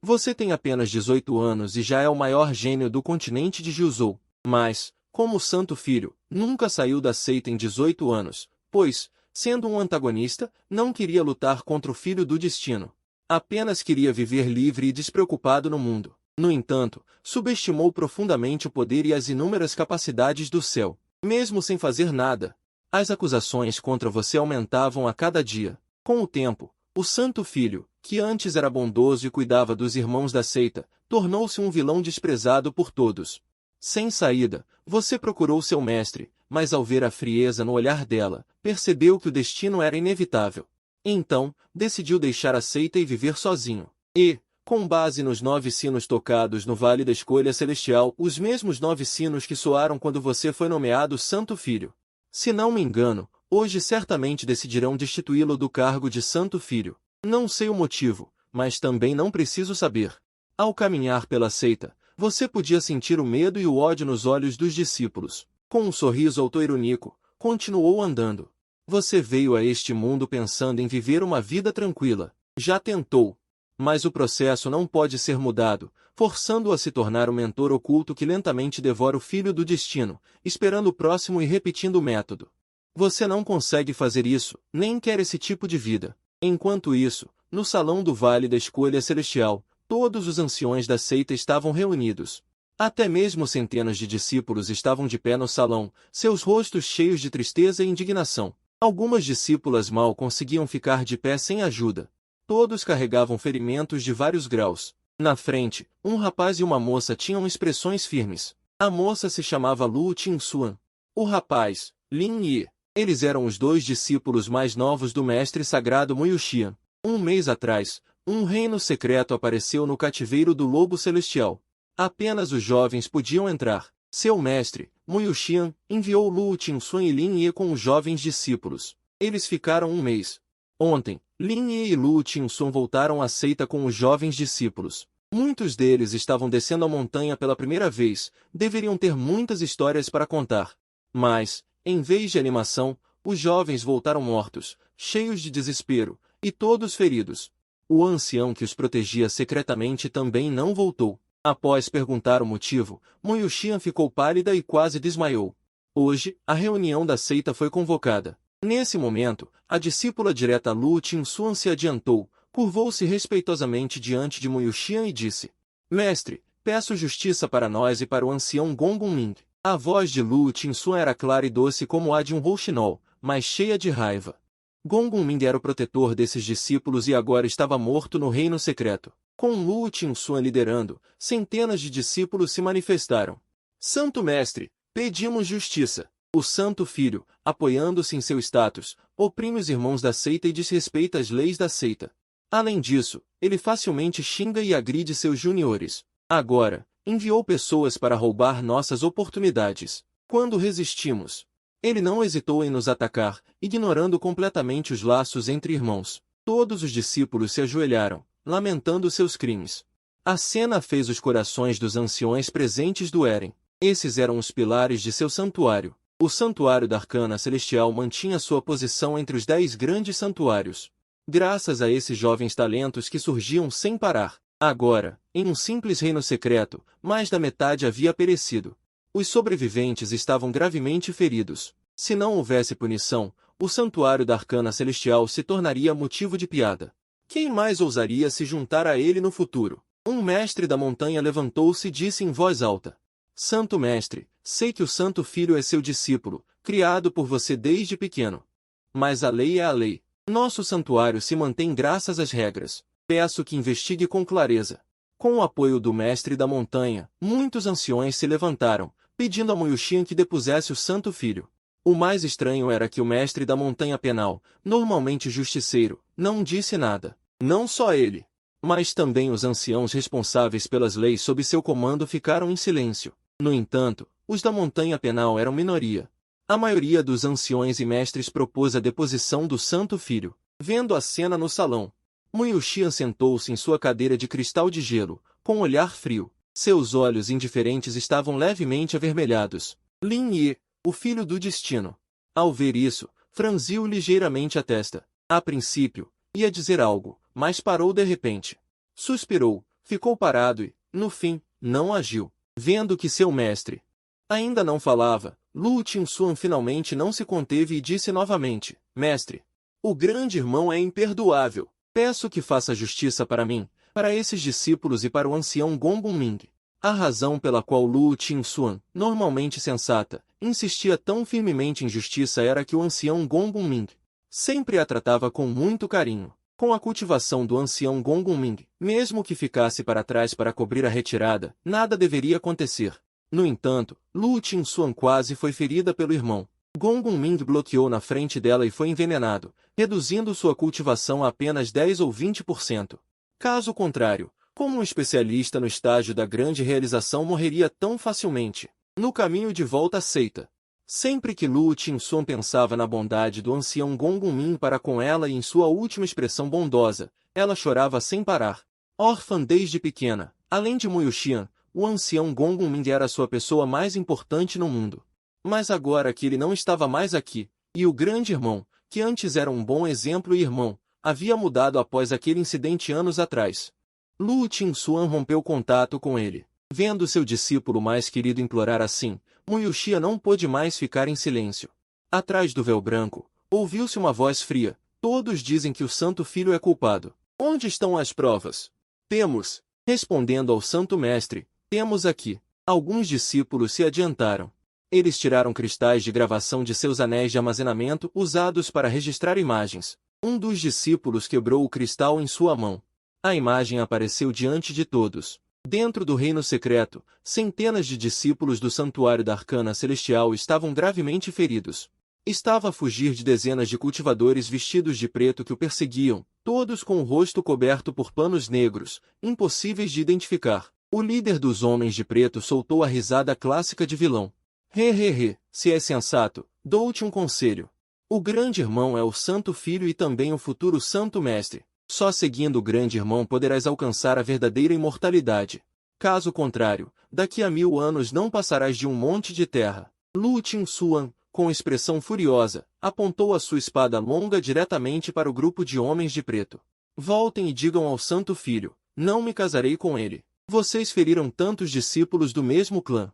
Você tem apenas 18 anos e já é o maior gênio do continente de Jiuzhou. Mas, como o Santo Filho, nunca saiu da seita em 18 anos, pois, sendo um antagonista, não queria lutar contra o Filho do Destino. Apenas queria viver livre e despreocupado no mundo. No entanto, subestimou profundamente o poder e as inúmeras capacidades do céu. Mesmo sem fazer nada, as acusações contra você aumentavam a cada dia. Com o tempo, o Santo Filho, que antes era bondoso e cuidava dos irmãos da seita, tornou-se um vilão desprezado por todos. Sem saída, você procurou seu mestre, mas ao ver a frieza no olhar dela, percebeu que o destino era inevitável. Então, decidiu deixar a seita e viver sozinho. E, com base nos 9 sinos tocados no Vale da Escolha Celestial, os mesmos 9 sinos que soaram quando você foi nomeado Santo Filho. Se não me engano, hoje certamente decidirão destituí-lo do cargo de Santo Filho. Não sei o motivo, mas também não preciso saber. Ao caminhar pela seita, você podia sentir o medo e o ódio nos olhos dos discípulos. Com um sorriso autoirônico, continuou andando. Você veio a este mundo pensando em viver uma vida tranquila. Já tentou. Mas o processo não pode ser mudado, forçando-o a se tornar o mentor oculto que lentamente devora o filho do destino, esperando o próximo e repetindo o método. Você não consegue fazer isso, nem quer esse tipo de vida. Enquanto isso, no salão do Vale da Escolha Celestial, todos os anciões da seita estavam reunidos. Até mesmo centenas de discípulos estavam de pé no salão, seus rostos cheios de tristeza e indignação. Algumas discípulas mal conseguiam ficar de pé sem ajuda. Todos carregavam ferimentos de vários graus. Na frente, um rapaz e uma moça tinham expressões firmes. A moça se chamava Lu Tinsuan. O rapaz, Lin Yi. Eles eram os 2 discípulos mais novos do mestre sagrado Muyuxian. Um mês atrás, um reino secreto apareceu no cativeiro do Lobo Celestial. Apenas os jovens podiam entrar. Seu mestre, Muyuxian, enviou Lu Tinsuan e Lin Yi com os jovens discípulos. Eles ficaram um mês. Ontem, Lin Yi e Lu Tinsuan voltaram à seita com os jovens discípulos. Muitos deles estavam descendo a montanha pela primeira vez, deveriam ter muitas histórias para contar. Mas, em vez de animação, os jovens voltaram mortos, cheios de desespero, e todos feridos. O ancião que os protegia secretamente também não voltou. Após perguntar o motivo, Muyuxian ficou pálida e quase desmaiou. Hoje, a reunião da seita foi convocada. Nesse momento, a discípula direta Lu Tinsuan se adiantou, curvou-se respeitosamente diante de Muyuxian e disse: Mestre, peço justiça para nós e para o ancião Gongong. A voz de Lu Tinsuan era clara e doce como a de um rouxinol, mas cheia de raiva. Gongong era o protetor desses discípulos e agora estava morto no reino secreto. Com Lu Tinsuan liderando, centenas de discípulos se manifestaram. Santo Mestre, pedimos justiça. O Santo Filho, apoiando-se em seu status, oprime os irmãos da seita e desrespeita as leis da seita. Além disso, ele facilmente xinga e agride seus juniores. Agora, enviou pessoas para roubar nossas oportunidades. Quando resistimos, ele não hesitou em nos atacar, ignorando completamente os laços entre irmãos. Todos os discípulos se ajoelharam, lamentando seus crimes. A cena fez os corações dos anciões presentes doerem. Esses eram os pilares de seu santuário. O santuário da Arcana Celestial mantinha sua posição entre os 10 grandes santuários. Graças a esses jovens talentos que surgiam sem parar. Agora, em um simples reino secreto, mais da metade havia perecido. Os sobreviventes estavam gravemente feridos. Se não houvesse punição, o santuário da Arcana Celestial se tornaria motivo de piada. Quem mais ousaria se juntar a ele no futuro? Um mestre da montanha levantou-se e disse em voz alta: Santo Mestre, sei que o Santo Filho é seu discípulo, criado por você desde pequeno. Mas a lei é a lei. Nosso santuário se mantém graças às regras. Peço que investigue com clareza. Com o apoio do Mestre da Montanha, muitos anciões se levantaram, pedindo a Muyuxian que depusesse o Santo Filho. O mais estranho era que o Mestre da Montanha Penal, normalmente justiceiro, não disse nada. Não só ele, mas também os anciãos responsáveis pelas leis sob seu comando ficaram em silêncio. No entanto, os da Montanha Penal eram minoria. A maioria dos anciões e mestres propôs a deposição do Santo Filho. Vendo a cena no salão, Muyuxian sentou-se em sua cadeira de cristal de gelo, com um olhar frio. Seus olhos indiferentes estavam levemente avermelhados. Lin Yi, o filho do destino. Ao ver isso, franziu ligeiramente a testa. A princípio, ia dizer algo, mas parou de repente. Suspirou, ficou parado e, no fim, não agiu. Vendo que seu mestre ainda não falava, Lu Tinsuan finalmente não se conteve e disse novamente: Mestre, o grande irmão é imperdoável. Peço que faça justiça para mim, para esses discípulos e para o ancião Gongun Ming. A razão pela qual Lu Tinsuan, normalmente sensata, insistia tão firmemente em justiça era que o ancião Gongun Ming sempre a tratava com muito carinho. Com a cultivação do ancião Gongun Ming, mesmo que ficasse para trás para cobrir a retirada, nada deveria acontecer. No entanto, Lu Tinsuan quase foi ferida pelo irmão. Gongun Ming bloqueou na frente dela e foi envenenado, reduzindo sua cultivação a apenas 10 ou 20%. Caso contrário, como um especialista no estágio da grande realização morreria tão facilmente. No caminho de volta à seita. Sempre que Lu Tinsuan pensava na bondade do ancião Gongun Ming para com ela e em sua última expressão bondosa, ela chorava sem parar. Órfã desde pequena, além de Muyuxian, o ancião Gongun Ming era sua pessoa mais importante no mundo. Mas agora que ele não estava mais aqui, e o grande irmão, que antes era um bom exemplo e irmão, havia mudado após aquele incidente anos atrás. Lu Tinsuan rompeu contato com ele. Vendo seu discípulo mais querido implorar assim, Muyuxia não pôde mais ficar em silêncio. Atrás do véu branco, ouviu-se uma voz fria: todos dizem que o Santo Filho é culpado. Onde estão as provas? Temos. Respondendo ao Santo Mestre, temos aqui. Alguns discípulos se adiantaram. Eles tiraram cristais de gravação de seus anéis de armazenamento usados para registrar imagens. Um dos discípulos quebrou o cristal em sua mão. A imagem apareceu diante de todos. Dentro do reino secreto, centenas de discípulos do Santuário da Arcana Celestial estavam gravemente feridos. Estava a fugir de dezenas de cultivadores vestidos de preto que o perseguiam, todos com o rosto coberto por panos negros, impossíveis de identificar. O líder dos homens de preto soltou a risada clássica de vilão. Se é sensato, dou-te um conselho. O grande irmão é o Santo Filho e também o futuro Santo Mestre. Só seguindo o grande irmão poderás alcançar a verdadeira imortalidade. Caso contrário, daqui a 1000 anos não passarás de um monte de terra. Lu Tinsuan, com expressão furiosa, apontou a sua espada longa diretamente para o grupo de homens de preto. Voltem e digam ao Santo Filho, não me casarei com ele. Vocês feriram tantos discípulos do mesmo clã.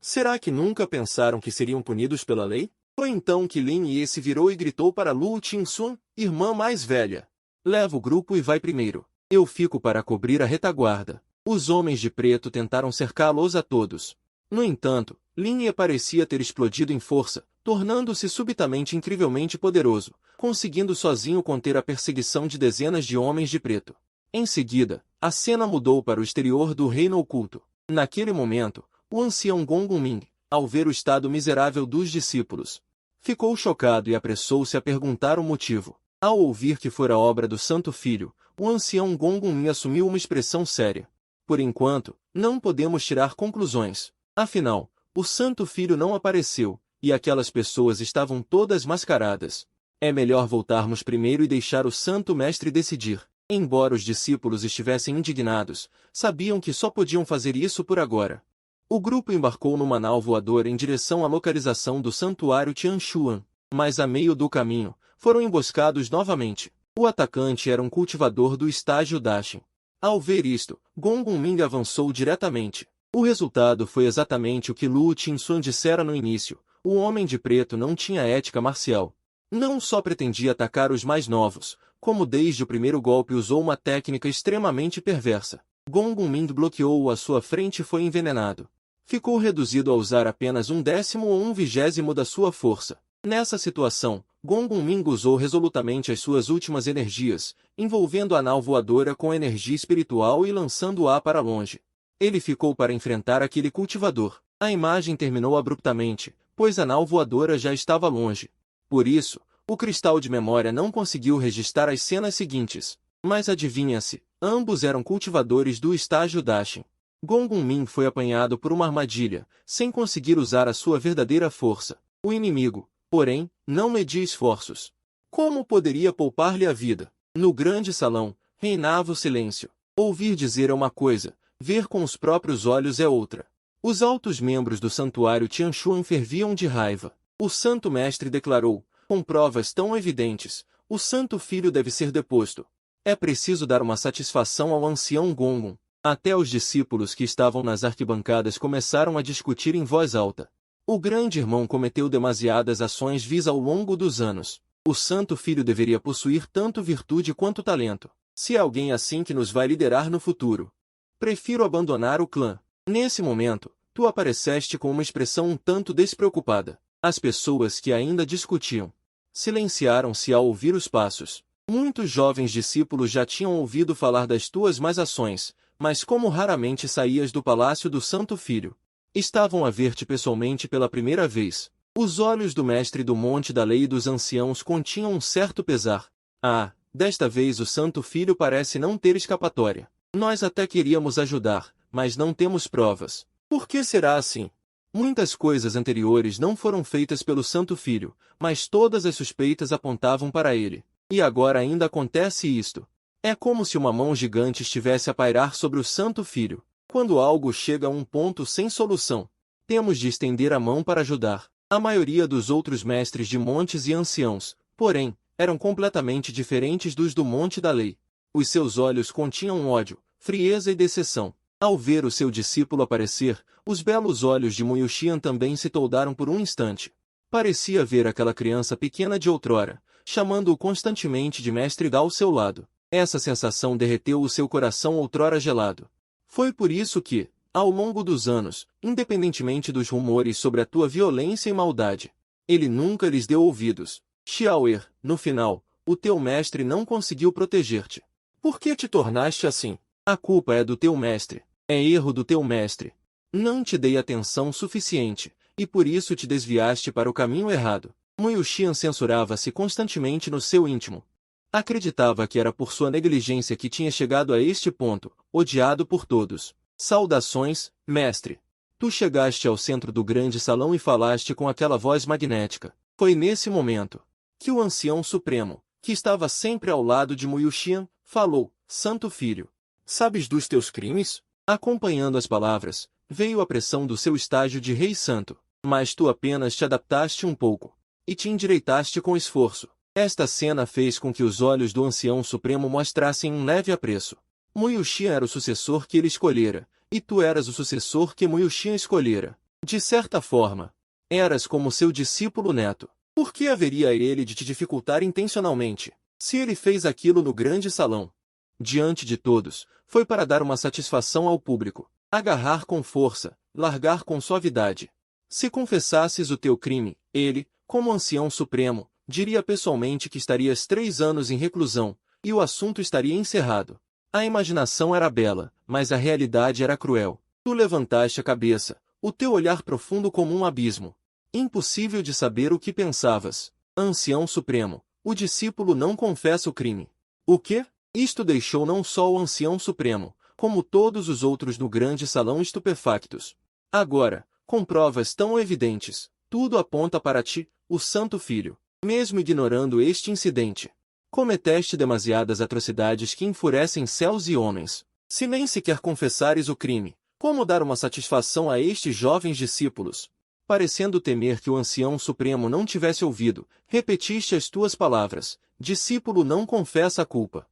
Será que nunca pensaram que seriam punidos pela lei? Foi então que Lin Ye se virou e gritou para Lu Tinsuan, irmã mais velha. Leva o grupo e vai primeiro. Eu fico para cobrir a retaguarda. Os homens de preto tentaram cercá-los a todos. No entanto, Lin Ye parecia ter explodido em força, tornando-se subitamente incrivelmente poderoso, conseguindo sozinho conter a perseguição de dezenas de homens de preto. Em seguida, a cena mudou para o exterior do reino oculto. Naquele momento, o ancião Gongun Ming, ao ver o estado miserável dos discípulos, ficou chocado e apressou-se a perguntar o motivo. Ao ouvir que fora obra do Santo Filho, o ancião Gongun Ming assumiu uma expressão séria. Por enquanto, não podemos tirar conclusões. Afinal, o Santo Filho não apareceu, e aquelas pessoas estavam todas mascaradas. É melhor voltarmos primeiro e deixar o Santo Mestre decidir. Embora os discípulos estivessem indignados, sabiam que só podiam fazer isso por agora. O grupo embarcou numa nau voadora em direção à localização do Santuário Tianshuan, mas a meio do caminho, foram emboscados novamente. O atacante era um cultivador do estágio Dashin. Ao ver isto, Gongun Ming avançou diretamente. O resultado foi exatamente o que Lu Tinsuan dissera no início. O homem de preto não tinha ética marcial. Não só pretendia atacar os mais novos, como desde o primeiro golpe usou uma técnica extremamente perversa. Gongun Ming bloqueou-o à sua frente e foi envenenado. Ficou reduzido a usar apenas 1/10 ou 1/20 da sua força. Nessa situação, Gongun Ming usou resolutamente as suas últimas energias, envolvendo a nau voadora com energia espiritual e lançando-a para longe. Ele ficou para enfrentar aquele cultivador. A imagem terminou abruptamente, pois a nau voadora já estava longe. Por isso, o cristal de memória não conseguiu registrar as cenas seguintes. Mas adivinha-se, ambos eram cultivadores do estágio Dashin. Gongun Ming foi apanhado por uma armadilha, sem conseguir usar a sua verdadeira força. O inimigo, porém, não media esforços. Como poderia poupar-lhe a vida? No grande salão, reinava o silêncio. Ouvir dizer é uma coisa, ver com os próprios olhos é outra. Os altos membros do santuário Tianshuan ferviam de raiva. O Santo Mestre declarou, com provas tão evidentes, o Santo Filho deve ser deposto. É preciso dar uma satisfação ao ancião Gongun. Até os discípulos que estavam nas arquibancadas começaram a discutir em voz alta. O grande irmão cometeu demasiadas ações vis ao longo dos anos. O Santo Filho deveria possuir tanto virtude quanto talento. Se é alguém assim que nos vai liderar no futuro. Prefiro abandonar o clã. Nesse momento, tu apareceste com uma expressão um tanto despreocupada. As pessoas que ainda discutiam silenciaram-se ao ouvir os passos. Muitos jovens discípulos já tinham ouvido falar das tuas más ações, mas como raramente saías do palácio do Santo Filho, estavam a ver-te pessoalmente pela primeira vez. Os olhos do mestre do Monte da Lei e dos anciãos continham um certo pesar. Ah, desta vez o Santo Filho parece não ter escapatória. Nós até queríamos ajudar, mas não temos provas. Por que será assim? Muitas coisas anteriores não foram feitas pelo Santo Filho, mas todas as suspeitas apontavam para ele. E agora ainda acontece isto. É como se uma mão gigante estivesse a pairar sobre o Santo Filho. Quando algo chega a um ponto sem solução, temos de estender a mão para ajudar. A maioria dos outros mestres de montes e anciãos, porém, eram completamente diferentes dos do Monte da Lei. Os seus olhos continham ódio, frieza e decepção. Ao ver o seu discípulo aparecer, os belos olhos de Mu Xian também se toldaram por um instante. Parecia ver aquela criança pequena de outrora, chamando-o constantemente de mestre Gao ao seu lado. Essa sensação derreteu o seu coração outrora gelado. Foi por isso que, ao longo dos anos, independentemente dos rumores sobre a tua violência e maldade, ele nunca lhes deu ouvidos. Xiaoer, no final, o teu mestre não conseguiu proteger-te. Por que te tornaste assim? A culpa é do teu mestre. É erro do teu mestre. Não te dei atenção suficiente, e por isso te desviaste para o caminho errado. Mu Xian censurava-se constantemente no seu íntimo. Acreditava que era por sua negligência que tinha chegado a este ponto, odiado por todos. Saudações, mestre. Tu chegaste ao centro do grande salão e falaste com aquela voz magnética. Foi nesse momento que o ancião supremo, que estava sempre ao lado de Mu Xian, falou: Santo Filho, sabes dos teus crimes? Acompanhando as palavras, veio a pressão do seu estágio de Rei Santo. Mas tu apenas te adaptaste um pouco e te endireitaste com esforço. Esta cena fez com que os olhos do ancião supremo mostrassem um leve apreço. Mu Xian era o sucessor que ele escolhera, e tu eras o sucessor que Mu Xian escolhera. De certa forma, eras como seu discípulo neto. Por que haveria ele de te dificultar intencionalmente, se ele fez aquilo no grande salão? Diante de todos, foi para dar uma satisfação ao público, agarrar com força, largar com suavidade. Se confessasses o teu crime, ele, como ancião supremo, diria pessoalmente que estarias 3 anos em reclusão, e o assunto estaria encerrado. A imaginação era bela, mas a realidade era cruel. Tu levantaste a cabeça, o teu olhar profundo como um abismo. Impossível de saber o que pensavas. Ancião supremo, o discípulo não confessa o crime. O quê? Isto deixou não só o ancião supremo, como todos os outros no grande salão estupefactos. Agora, com provas tão evidentes, tudo aponta para ti, o Santo Filho. Mesmo ignorando este incidente, cometeste demasiadas atrocidades que enfurecem céus e homens. Se nem sequer confessares o crime, como dar uma satisfação a estes jovens discípulos? Parecendo temer que o ancião supremo não tivesse ouvido, repetiste as tuas palavras: discípulo não confessa a culpa.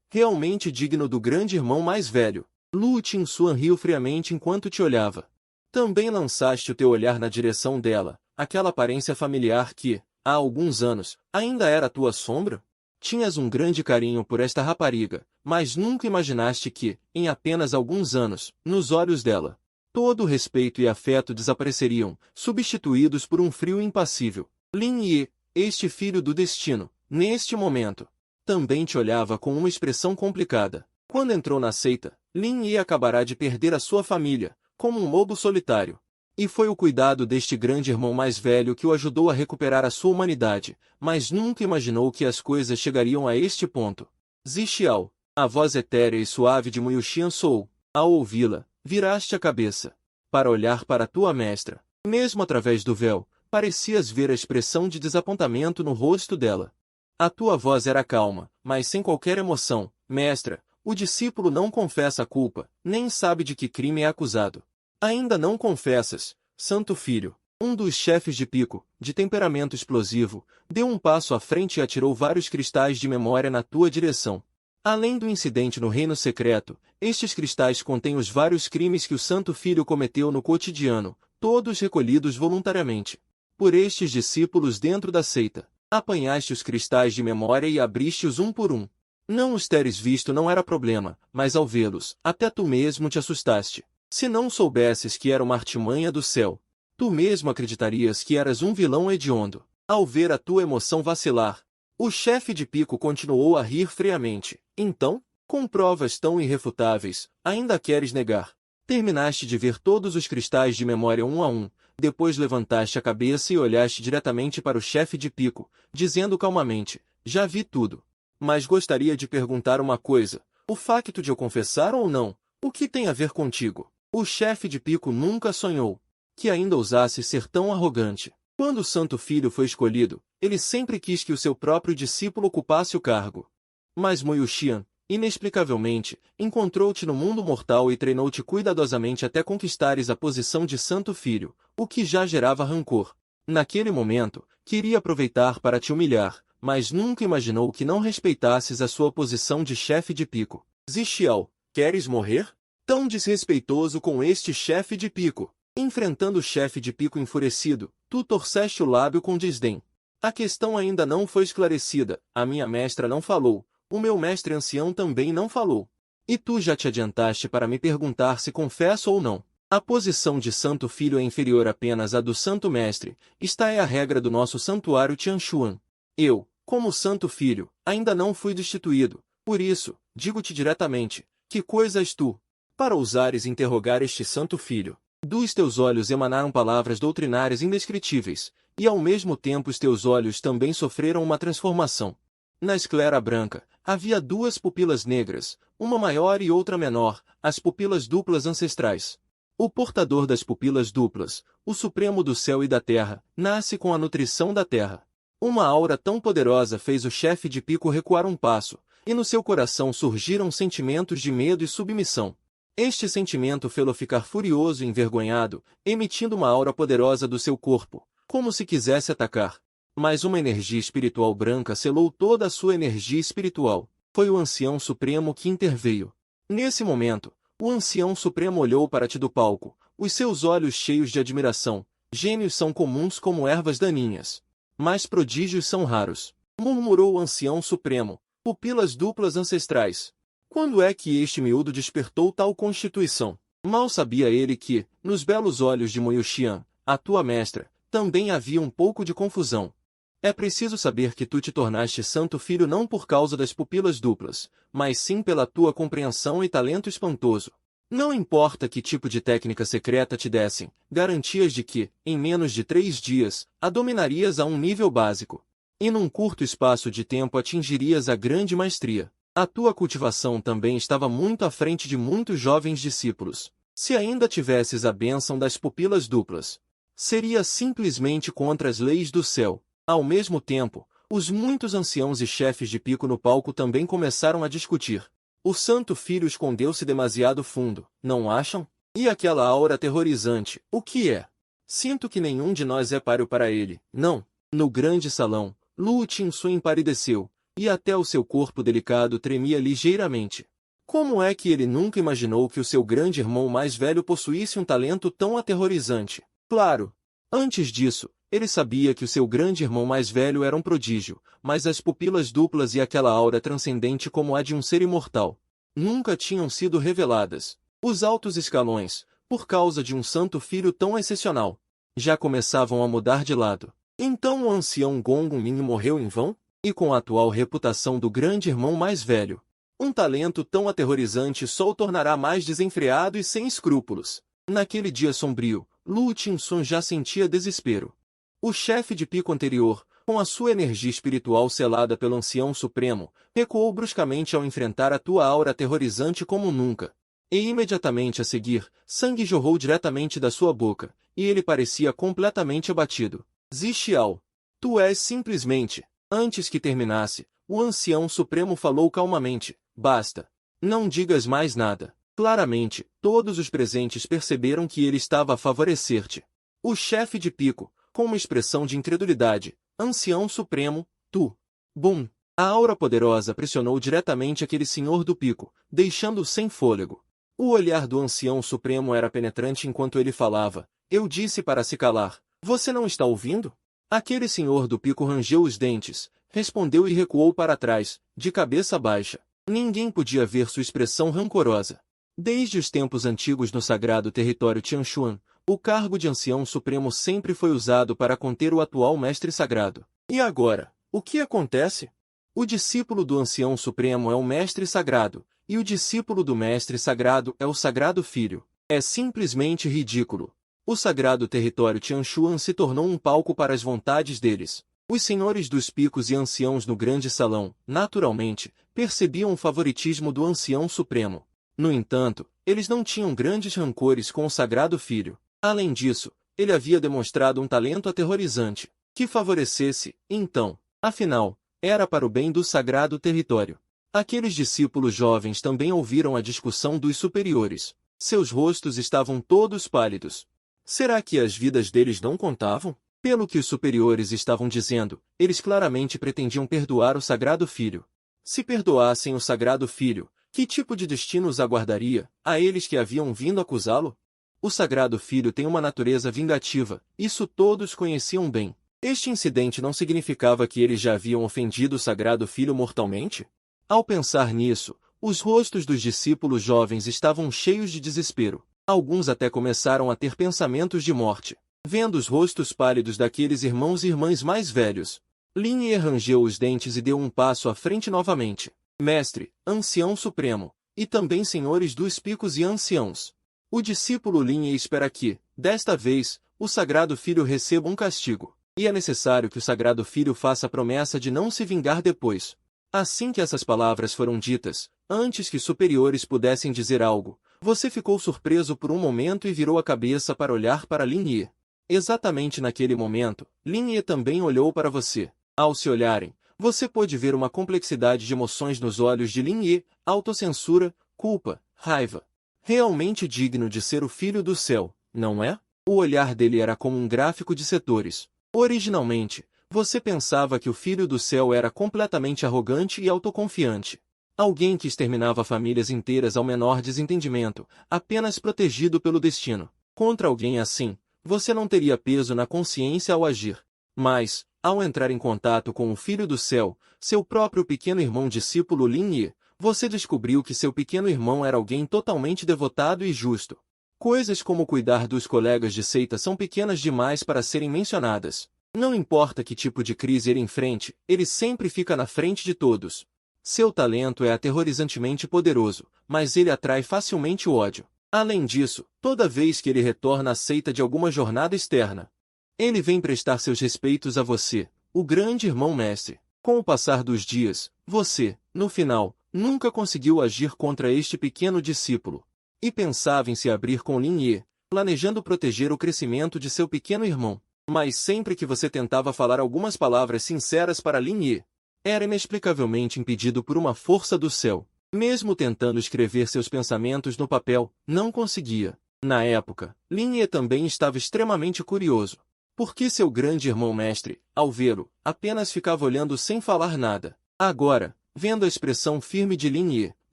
Realmente digno do grande irmão mais velho. Lu Tinsuan riu friamente enquanto te olhava. Também lançaste o teu olhar na direção dela, aquela aparência familiar que, há alguns anos, ainda era a tua sombra? Tinhas um grande carinho por esta rapariga, mas nunca imaginaste que, em apenas alguns anos, nos olhos dela, todo o respeito e afeto desapareceriam, substituídos por um frio impassível. Lin Yi, este filho do destino, neste momento, também te olhava com uma expressão complicada. Quando entrou na seita, Lin Yi acabará de perder a sua família, como um lobo solitário. E foi o cuidado deste grande irmão mais velho que o ajudou a recuperar a sua humanidade, mas nunca imaginou que as coisas chegariam a este ponto. Zixiao, a voz etérea e suave de Mu Xian soou. Ao ouvi-la, viraste a cabeça para olhar para tua mestra. Mesmo através do véu, parecias ver a expressão de desapontamento no rosto dela. A tua voz era calma, mas sem qualquer emoção. Mestra, o discípulo não confessa a culpa, nem sabe de que crime é acusado. Ainda não confessas, Santo Filho. Um dos chefes de pico, de temperamento explosivo, deu um passo à frente e atirou vários cristais de memória na tua direção. Além do incidente no reino secreto, estes cristais contêm os vários crimes que o Santo Filho cometeu no cotidiano, todos recolhidos voluntariamente por estes discípulos dentro da seita. Apanhaste os cristais de memória e abriste-os um por um. Não os teres visto não era problema, mas ao vê-los, até tu mesmo te assustaste. Se não soubesses que era uma artimanha do céu, tu mesmo acreditarias que eras um vilão hediondo. Ao ver a tua emoção vacilar, o chefe de pico continuou a rir friamente. Então, com provas tão irrefutáveis, ainda queres negar? Terminaste de ver todos os cristais de memória um a um, depois levantaste a cabeça e olhaste diretamente para o chefe de pico, dizendo calmamente, já vi tudo. Mas gostaria de perguntar uma coisa, o facto de eu confessar ou não, o que tem a ver contigo? O chefe de pico nunca sonhou que ainda ousasse ser tão arrogante. Quando o Santo Filho foi escolhido, ele sempre quis que o seu próprio discípulo ocupasse o cargo. Mas Moyu Xian, inexplicavelmente, encontrou-te no mundo mortal e treinou-te cuidadosamente até conquistares a posição de Santo Filho, o que já gerava rancor. Naquele momento, queria aproveitar para te humilhar, mas nunca imaginou que não respeitasses a sua posição de chefe de pico. Zixiao, queres morrer? Tão desrespeitoso com este chefe de pico. Enfrentando o chefe de pico enfurecido, tu torceste o lábio com desdém. A questão ainda não foi esclarecida, a minha mestra não falou, o meu mestre ancião também não falou. E tu já te adiantaste para me perguntar se confesso ou não. A posição de Santo Filho é inferior apenas à do Santo Mestre, esta é a regra do nosso santuário Tianshuan. Eu, como Santo Filho, ainda não fui destituído, por isso, digo-te diretamente, que coisa és tu, para ousares interrogar este Santo Filho? Dos teus olhos emanaram palavras doutrinárias indescritíveis, e ao mesmo tempo os teus olhos também sofreram uma transformação. Na esclera branca, havia duas pupilas negras, uma maior e outra menor, as pupilas duplas ancestrais. O portador das pupilas duplas, o Supremo do céu e da terra, nasce com a nutrição da terra. Uma aura tão poderosa fez o chefe de pico recuar um passo, e no seu coração surgiram sentimentos de medo e submissão. Este sentimento fê-lo ficar furioso e envergonhado, emitindo uma aura poderosa do seu corpo, como se quisesse atacar. Mas uma energia espiritual branca selou toda a sua energia espiritual. Foi o Ancião Supremo que interveio. Nesse momento, o Ancião Supremo olhou para ti do palco, os seus olhos cheios de admiração. Gênios são comuns como ervas daninhas, mas prodígios são raros. Murmurou o Ancião Supremo, pupilas duplas ancestrais. Quando é que este miúdo despertou tal constituição? Mal sabia ele que, nos belos olhos de Moyu Xian, a tua mestra, também havia um pouco de confusão. É preciso saber que tu te tornaste Santo Filho não por causa das pupilas duplas, mas sim pela tua compreensão e talento espantoso. Não importa que tipo de técnica secreta te dessem, garantias de que, em menos de 3 dias, a dominarias a um nível básico. E num curto espaço de tempo atingirias a grande maestria. A tua cultivação também estava muito à frente de muitos jovens discípulos. Se ainda tivesses a bênção das pupilas duplas, seria simplesmente contra as leis do céu. Ao mesmo tempo, os muitos anciãos e chefes de pico no palco também começaram a discutir. O Santo Filho escondeu-se demasiado fundo, não acham? E aquela aura aterrorizante, o que é? Sinto que nenhum de nós é páreo para ele. Não. No grande salão, Lu Tinsun empalideceu, e até o seu corpo delicado tremia ligeiramente. Como é que ele nunca imaginou que o seu grande irmão mais velho possuísse um talento tão aterrorizante? Claro! Antes disso, ele sabia que o seu grande irmão mais velho era um prodígio, mas as pupilas duplas e aquela aura transcendente como a de um ser imortal nunca tinham sido reveladas. Os altos escalões, por causa de um Santo Filho tão excepcional, já começavam a mudar de lado. Então o ancião Gongun Min morreu em vão? E com a atual reputação do grande irmão mais velho, um talento tão aterrorizante só o tornará mais desenfreado e sem escrúpulos. Naquele dia sombrio, Lu Tinsun já sentia desespero. O chefe de pico anterior, com a sua energia espiritual selada pelo Ancião Supremo, recuou bruscamente ao enfrentar a tua aura aterrorizante como nunca. E imediatamente a seguir, sangue jorrou diretamente da sua boca, e ele parecia completamente abatido. Zixiao, tu és simplesmente... Antes que terminasse, o Ancião Supremo falou calmamente, basta. Não digas mais nada. Claramente, todos os presentes perceberam que ele estava a favorecer-te. O chefe de pico, com uma expressão de incredulidade, Ancião Supremo, tu. Bum! A aura poderosa pressionou diretamente aquele senhor do pico, deixando-o sem fôlego. O olhar do ancião supremo era penetrante enquanto ele falava. Eu disse para se calar. Você não está ouvindo? Aquele senhor do pico rangeu os dentes, respondeu e recuou para trás, de cabeça baixa. Ninguém podia ver sua expressão rancorosa. Desde os tempos antigos no sagrado território Tianshuan, o cargo de ancião supremo sempre foi usado para conter o atual mestre sagrado. E agora, o que acontece? O discípulo do ancião supremo é o mestre sagrado, e o discípulo do mestre sagrado é o sagrado filho. É simplesmente ridículo. O sagrado território Tianshuan se tornou um palco para as vontades deles. Os senhores dos picos e anciãos no grande salão, naturalmente, percebiam o favoritismo do ancião supremo. No entanto, eles não tinham grandes rancores com o sagrado filho. Além disso, ele havia demonstrado um talento aterrorizante, que favorecesse, então, afinal, era para o bem do sagrado território. Aqueles discípulos jovens também ouviram a discussão dos superiores. Seus rostos estavam todos pálidos. Será que as vidas deles não contavam? Pelo que os superiores estavam dizendo, eles claramente pretendiam perdoar o sagrado filho. Se perdoassem o sagrado filho, que tipo de destino os aguardaria, a eles que haviam vindo acusá-lo? O sagrado filho tem uma natureza vingativa, isso todos conheciam bem. Este incidente não significava que eles já haviam ofendido o sagrado filho mortalmente? Ao pensar nisso, os rostos dos discípulos jovens estavam cheios de desespero. Alguns até começaram a ter pensamentos de morte. Vendo os rostos pálidos daqueles irmãos e irmãs mais velhos, Lin Ye rangeu os dentes e deu um passo à frente novamente. Mestre, ancião supremo, e também senhores dos picos e anciãos. O discípulo Lin Ye espera que, desta vez, o sagrado filho receba um castigo. E é necessário que o sagrado filho faça a promessa de não se vingar depois. Assim que essas palavras foram ditas, antes que superiores pudessem dizer algo, você ficou surpreso por um momento e virou a cabeça para olhar para Lin Ye. Exatamente naquele momento, Lin Ye também olhou para você. Ao se olharem, você pôde ver uma complexidade de emoções nos olhos de Lin Ye, autocensura, culpa, raiva. Realmente digno de ser o filho do céu, não é? O olhar dele era como um gráfico de setores. Originalmente, você pensava que o filho do céu era completamente arrogante e autoconfiante. Alguém que exterminava famílias inteiras ao menor desentendimento, apenas protegido pelo destino. Contra alguém assim, você não teria peso na consciência ao agir. Mas, ao entrar em contato com o Filho do Céu, seu próprio pequeno irmão discípulo Lin Ye, você descobriu que seu pequeno irmão era alguém totalmente devotado e justo. Coisas como cuidar dos colegas de seita são pequenas demais para serem mencionadas. Não importa que tipo de crise ele enfrente, ele sempre fica na frente de todos. Seu talento é aterrorizantemente poderoso, mas ele atrai facilmente o ódio. Além disso, toda vez que ele retorna à seita de alguma jornada externa, ele vem prestar seus respeitos a você, o grande irmão mestre. Com o passar dos dias, você, no final, nunca conseguiu agir contra este pequeno discípulo. E pensava em se abrir com Lin Ye, planejando proteger o crescimento de seu pequeno irmão. Mas sempre que você tentava falar algumas palavras sinceras para Lin Ye, era inexplicavelmente impedido por uma força do céu. Mesmo tentando escrever seus pensamentos no papel, não conseguia. Na época, Lin Ye também estava extremamente curioso. Porque seu grande irmão mestre, ao vê-lo, apenas ficava olhando sem falar nada. Agora, vendo a expressão firme de Lin Ye,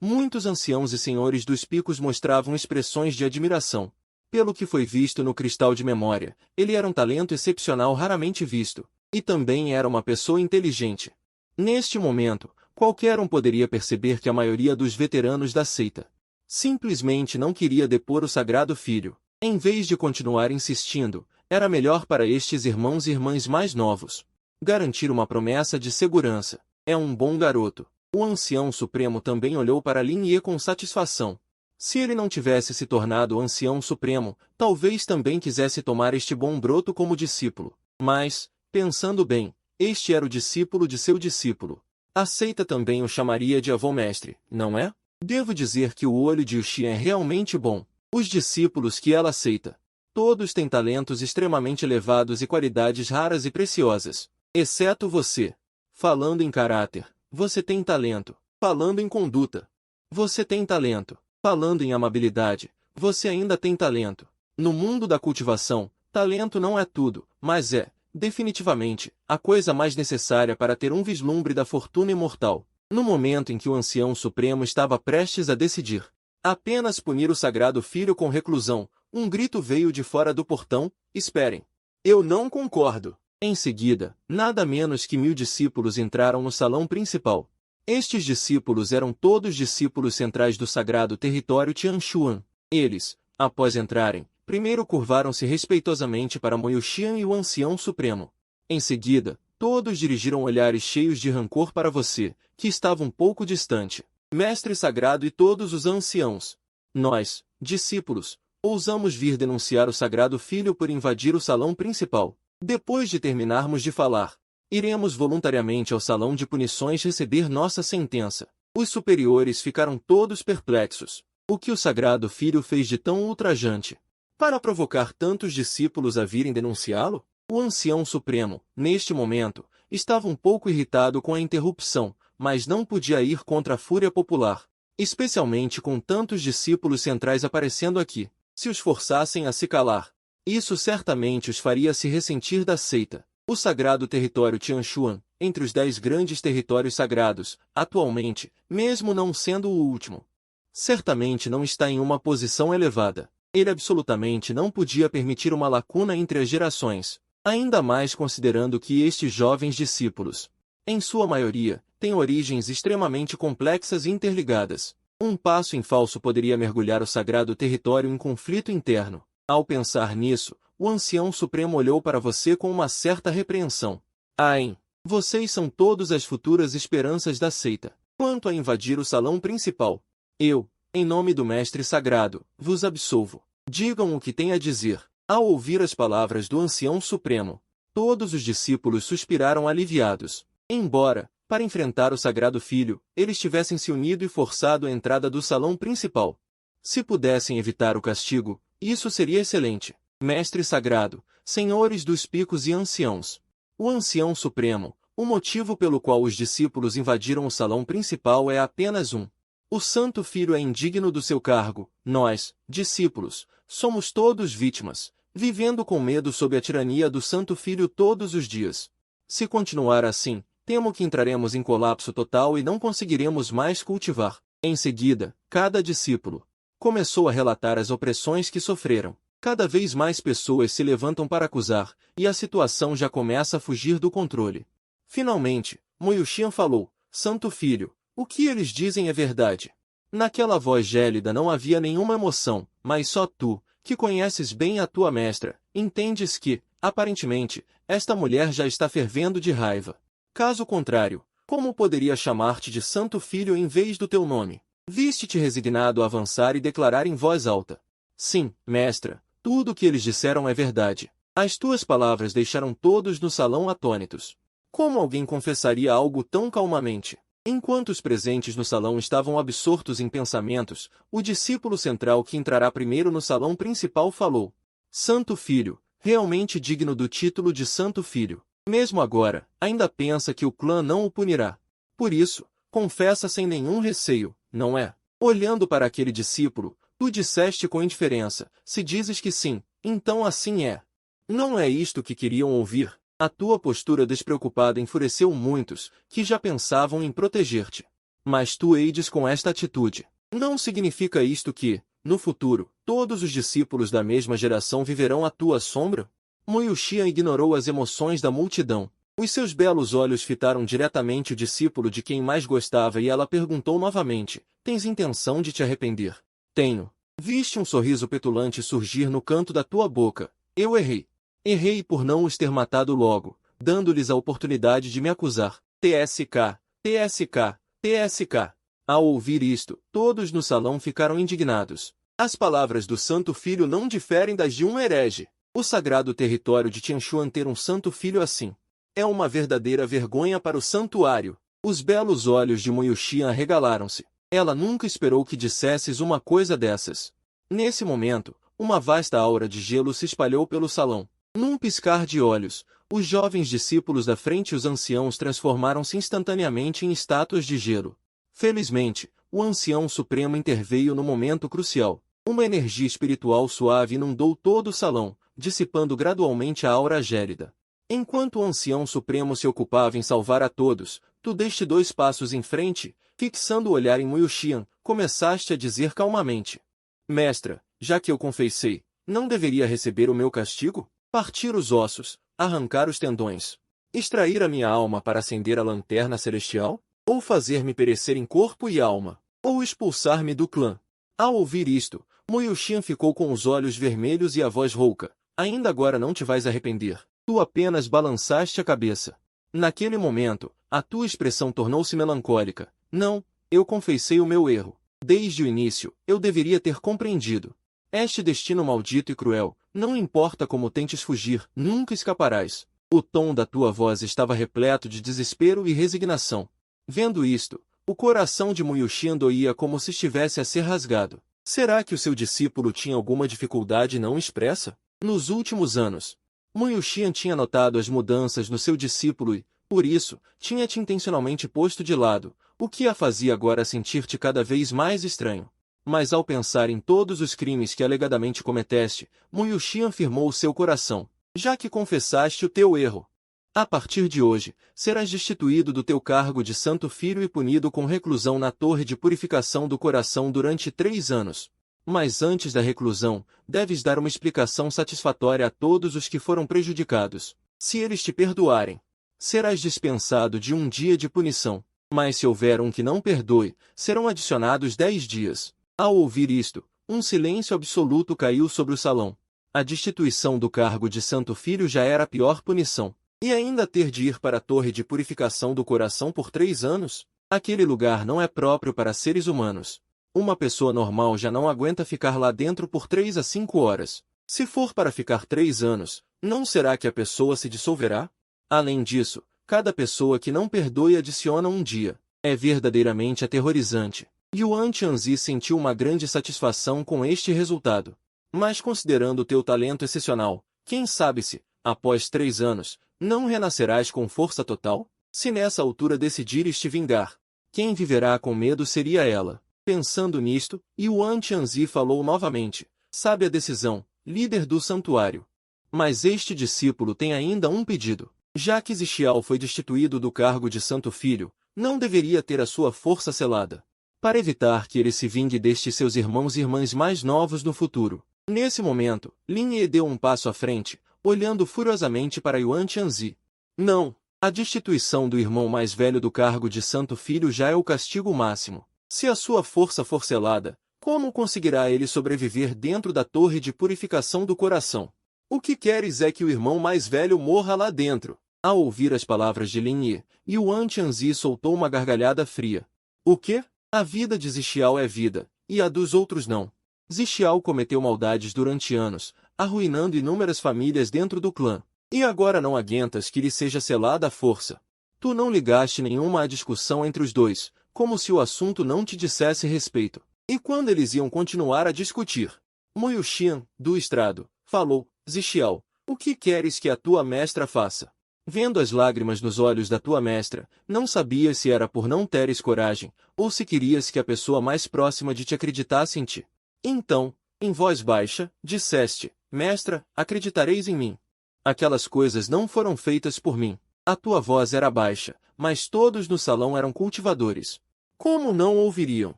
muitos anciãos e senhores dos picos mostravam expressões de admiração. Pelo que foi visto no cristal de memória, ele era um talento excepcional raramente visto. E também era uma pessoa inteligente. Neste momento, qualquer um poderia perceber que a maioria dos veteranos da seita simplesmente não queria depor o sagrado filho. Em vez de continuar insistindo, era melhor para estes irmãos e irmãs mais novos garantir uma promessa de segurança. É um bom garoto. O ancião supremo também olhou para Lin Ye com satisfação. Se ele não tivesse se tornado o ancião supremo, talvez também quisesse tomar este bom broto como discípulo. Mas, pensando bem, este era o discípulo de seu discípulo. A seita também o chamaria de avô-mestre, não é? Devo dizer que o olho de Yuxi é realmente bom. Os discípulos que ela aceita, todos têm talentos extremamente elevados e qualidades raras e preciosas. Exceto você. Falando em caráter, você tem talento. Falando em conduta, você tem talento. Falando em amabilidade, você ainda tem talento. No mundo da cultivação, talento não é tudo, mas é, definitivamente, a coisa mais necessária para ter um vislumbre da fortuna imortal. No momento em que o Ancião Supremo estava prestes a decidir apenas punir o Sagrado Filho com reclusão, um grito veio de fora do portão: esperem! Eu não concordo! Em seguida, nada menos que 1000 discípulos entraram no salão principal. Estes discípulos eram todos discípulos centrais do sagrado território Tianshuan. Eles, após entrarem, primeiro curvaram-se respeitosamente para Mo Yuxian e o Ancião Supremo. Em seguida, todos dirigiram olhares cheios de rancor para você, que estava um pouco distante. Mestre Sagrado e todos os anciãos. Nós, discípulos, ousamos vir denunciar o Sagrado Filho por invadir o salão principal. Depois de terminarmos de falar, iremos voluntariamente ao salão de punições receber nossa sentença. Os superiores ficaram todos perplexos. O que o Sagrado Filho fez de tão ultrajante para provocar tantos discípulos a virem denunciá-lo? O Ancião Supremo, neste momento, estava um pouco irritado com a interrupção, mas não podia ir contra a fúria popular, especialmente com tantos discípulos centrais aparecendo aqui. Se os forçassem a se calar, isso certamente os faria se ressentir da seita. O sagrado território Tianshuan, entre os 10 grandes territórios sagrados, atualmente, mesmo não sendo o último, certamente não está em uma posição elevada. Ele absolutamente não podia permitir uma lacuna entre as gerações, ainda mais considerando que estes jovens discípulos, em sua maioria, têm origens extremamente complexas e interligadas. Um passo em falso poderia mergulhar o sagrado território em conflito interno. Ao pensar nisso, o Ancião Supremo olhou para você com uma certa repreensão. Ain, vocês são todos as futuras esperanças da seita. Quanto a invadir o salão principal, eu, em nome do Mestre Sagrado, vos absolvo. Digam o que têm a dizer. Ao ouvir as palavras do Ancião Supremo, todos os discípulos suspiraram aliviados. Embora, para enfrentar o Sagrado Filho, eles tivessem se unido e forçado a entrada do salão principal. Se pudessem evitar o castigo, isso seria excelente. Mestre Sagrado, senhores dos picos e anciãos. O Ancião Supremo, o motivo pelo qual os discípulos invadiram o salão principal é apenas um. O Santo Filho é indigno do seu cargo. Nós, discípulos, somos todos vítimas, vivendo com medo sob a tirania do Santo Filho todos os dias. Se continuar assim, temo que entraremos em colapso total e não conseguiremos mais cultivar. Em seguida, cada discípulo começou a relatar as opressões que sofreram. Cada vez mais pessoas se levantam para acusar, e a situação já começa a fugir do controle. Finalmente, Mo Yuxian falou: Santo Filho, o que eles dizem é verdade. Naquela voz gélida não havia nenhuma emoção, mas só tu, que conheces bem a tua mestra, entendes que, aparentemente, esta mulher já está fervendo de raiva. Caso contrário, como poderia chamar-te de Santo Filho em vez do teu nome? Viste-te resignado a avançar e declarar em voz alta: Sim, mestra, tudo o que eles disseram é verdade. As tuas palavras deixaram todos no salão atônitos. Como alguém confessaria algo tão calmamente? Enquanto os presentes no salão estavam absortos em pensamentos, o discípulo central que entrará primeiro no salão principal falou: Santo Filho, realmente digno do título de Santo Filho. Mesmo agora, ainda pensa que o clã não o punirá. Por isso, confessa sem nenhum receio, não é? Olhando para aquele discípulo, tu disseste com indiferença: se dizes que sim, então assim é. Não é isto que queriam ouvir. A tua postura despreocupada enfureceu muitos, que já pensavam em proteger-te. Mas tu eides com esta atitude. Não significa isto que, no futuro, todos os discípulos da mesma geração viverão à tua sombra? Mo Yuxian ignorou as emoções da multidão. Os seus belos olhos fitaram diretamente o discípulo de quem mais gostava e ela perguntou novamente: Tens intenção de te arrepender? Tenho. Viste um sorriso petulante surgir no canto da tua boca. Eu errei. Errei por não os ter matado logo, dando-lhes a oportunidade de me acusar. TSK, TSK, TSK. Ao ouvir isto, todos no salão ficaram indignados. As palavras do Santo Filho não diferem das de um herege. O sagrado território de Tianshuan ter um Santo Filho assim é uma verdadeira vergonha para o santuário. Os belos olhos de Mo Yuxian arregalaram-se. Ela nunca esperou que dissesses uma coisa dessas. Nesse momento, uma vasta aura de gelo se espalhou pelo salão. Num piscar de olhos, os jovens discípulos da frente e os anciãos transformaram-se instantaneamente em estátuas de gelo. Felizmente, o Ancião Supremo interveio no momento crucial. Uma energia espiritual suave inundou todo o salão, dissipando gradualmente a aura gélida. Enquanto o ancião supremo se ocupava em salvar a todos, tu deste 2 passos em frente, fixando o olhar em Muyu Xian, começaste a dizer calmamente: Mestra, já que eu confessei, não deveria receber o meu castigo? Partir os ossos, arrancar os tendões, extrair a minha alma para acender a lanterna celestial? Ou fazer-me perecer em corpo e alma? Ou expulsar-me do clã? Ao ouvir isto, Muyu Xian ficou com os olhos vermelhos e a voz rouca: Ainda agora não te vais arrepender. Tu apenas balançaste a cabeça. Naquele momento, a tua expressão tornou-se melancólica. Não, eu confessei o meu erro. Desde o início, eu deveria ter compreendido. Este destino maldito e cruel, não importa como tentes fugir, nunca escaparás. O tom da tua voz estava repleto de desespero e resignação. Vendo isto, o coração de Muyu Xian doía como se estivesse a ser rasgado. Será que o seu discípulo tinha alguma dificuldade não expressa? Nos últimos anos, Muyu Xian tinha notado as mudanças no seu discípulo e, por isso, tinha-te intencionalmente posto de lado, o que a fazia agora sentir-te cada vez mais estranho. Mas ao pensar em todos os crimes que alegadamente cometeste, Muyu Xian firmou seu coração. Já que confessaste o teu erro, a partir de hoje, serás destituído do teu cargo de santo filho e punido com reclusão na torre de purificação do coração durante 3 anos. Mas antes da reclusão, deves dar uma explicação satisfatória a todos os que foram prejudicados. Se eles te perdoarem, serás dispensado de 1 dia de punição. Mas se houver um que não perdoe, serão adicionados 10 dias. Ao ouvir isto, um silêncio absoluto caiu sobre o salão. A destituição do cargo de santo filho já era a pior punição. E ainda ter de ir para a torre de purificação do coração por 3 anos? Aquele lugar não é próprio para seres humanos. Uma pessoa normal já não aguenta ficar lá dentro por 3 a 5 horas. Se for para ficar 3 anos, não será que a pessoa se dissolverá? Além disso, cada pessoa que não perdoe adiciona 1 dia. É verdadeiramente aterrorizante. Yuan Tianzi sentiu uma grande satisfação com este resultado. Mas considerando o teu talento excepcional, quem sabe se, após 3 anos, não renascerás com força total? Se nessa altura decidires te vingar, quem viverá com medo seria ela. Pensando nisto, Yuan Tianzi falou novamente: Sabe a decisão, líder do santuário. Mas este discípulo tem ainda um pedido. Já que Zixiao foi destituído do cargo de santo filho, não deveria ter a sua força selada, para evitar que ele se vingue destes seus irmãos e irmãs mais novos no futuro. Nesse momento, Lin Ye deu um passo à frente, olhando furiosamente para Yuan Tianzi. Não, a destituição do irmão mais velho do cargo de santo filho já é o castigo máximo. Se a sua força for selada, como conseguirá ele sobreviver dentro da torre de purificação do coração? O que queres é que o irmão mais velho morra lá dentro. Ao ouvir as palavras de Lin Ye, Yuan Tianzi soltou uma gargalhada fria. O quê? A vida de Zixiao é vida, e a dos outros não. Zixiao cometeu maldades durante anos, arruinando inúmeras famílias dentro do clã. E agora não aguentas que lhe seja selada a força. Tu não ligaste nenhuma à discussão entre os dois, como se o assunto não te dissesse respeito. E quando eles iam continuar a discutir, Muyu Xian, do estrado, falou: Zixiao, o que queres que a tua mestra faça? Vendo as lágrimas nos olhos da tua mestra, não sabias se era por não teres coragem, ou se querias que a pessoa mais próxima de ti acreditasse em ti. Então, em voz baixa, disseste: Mestra, acreditareis em mim. Aquelas coisas não foram feitas por mim. A tua voz era baixa, mas todos no salão eram cultivadores. Como não ouviriam?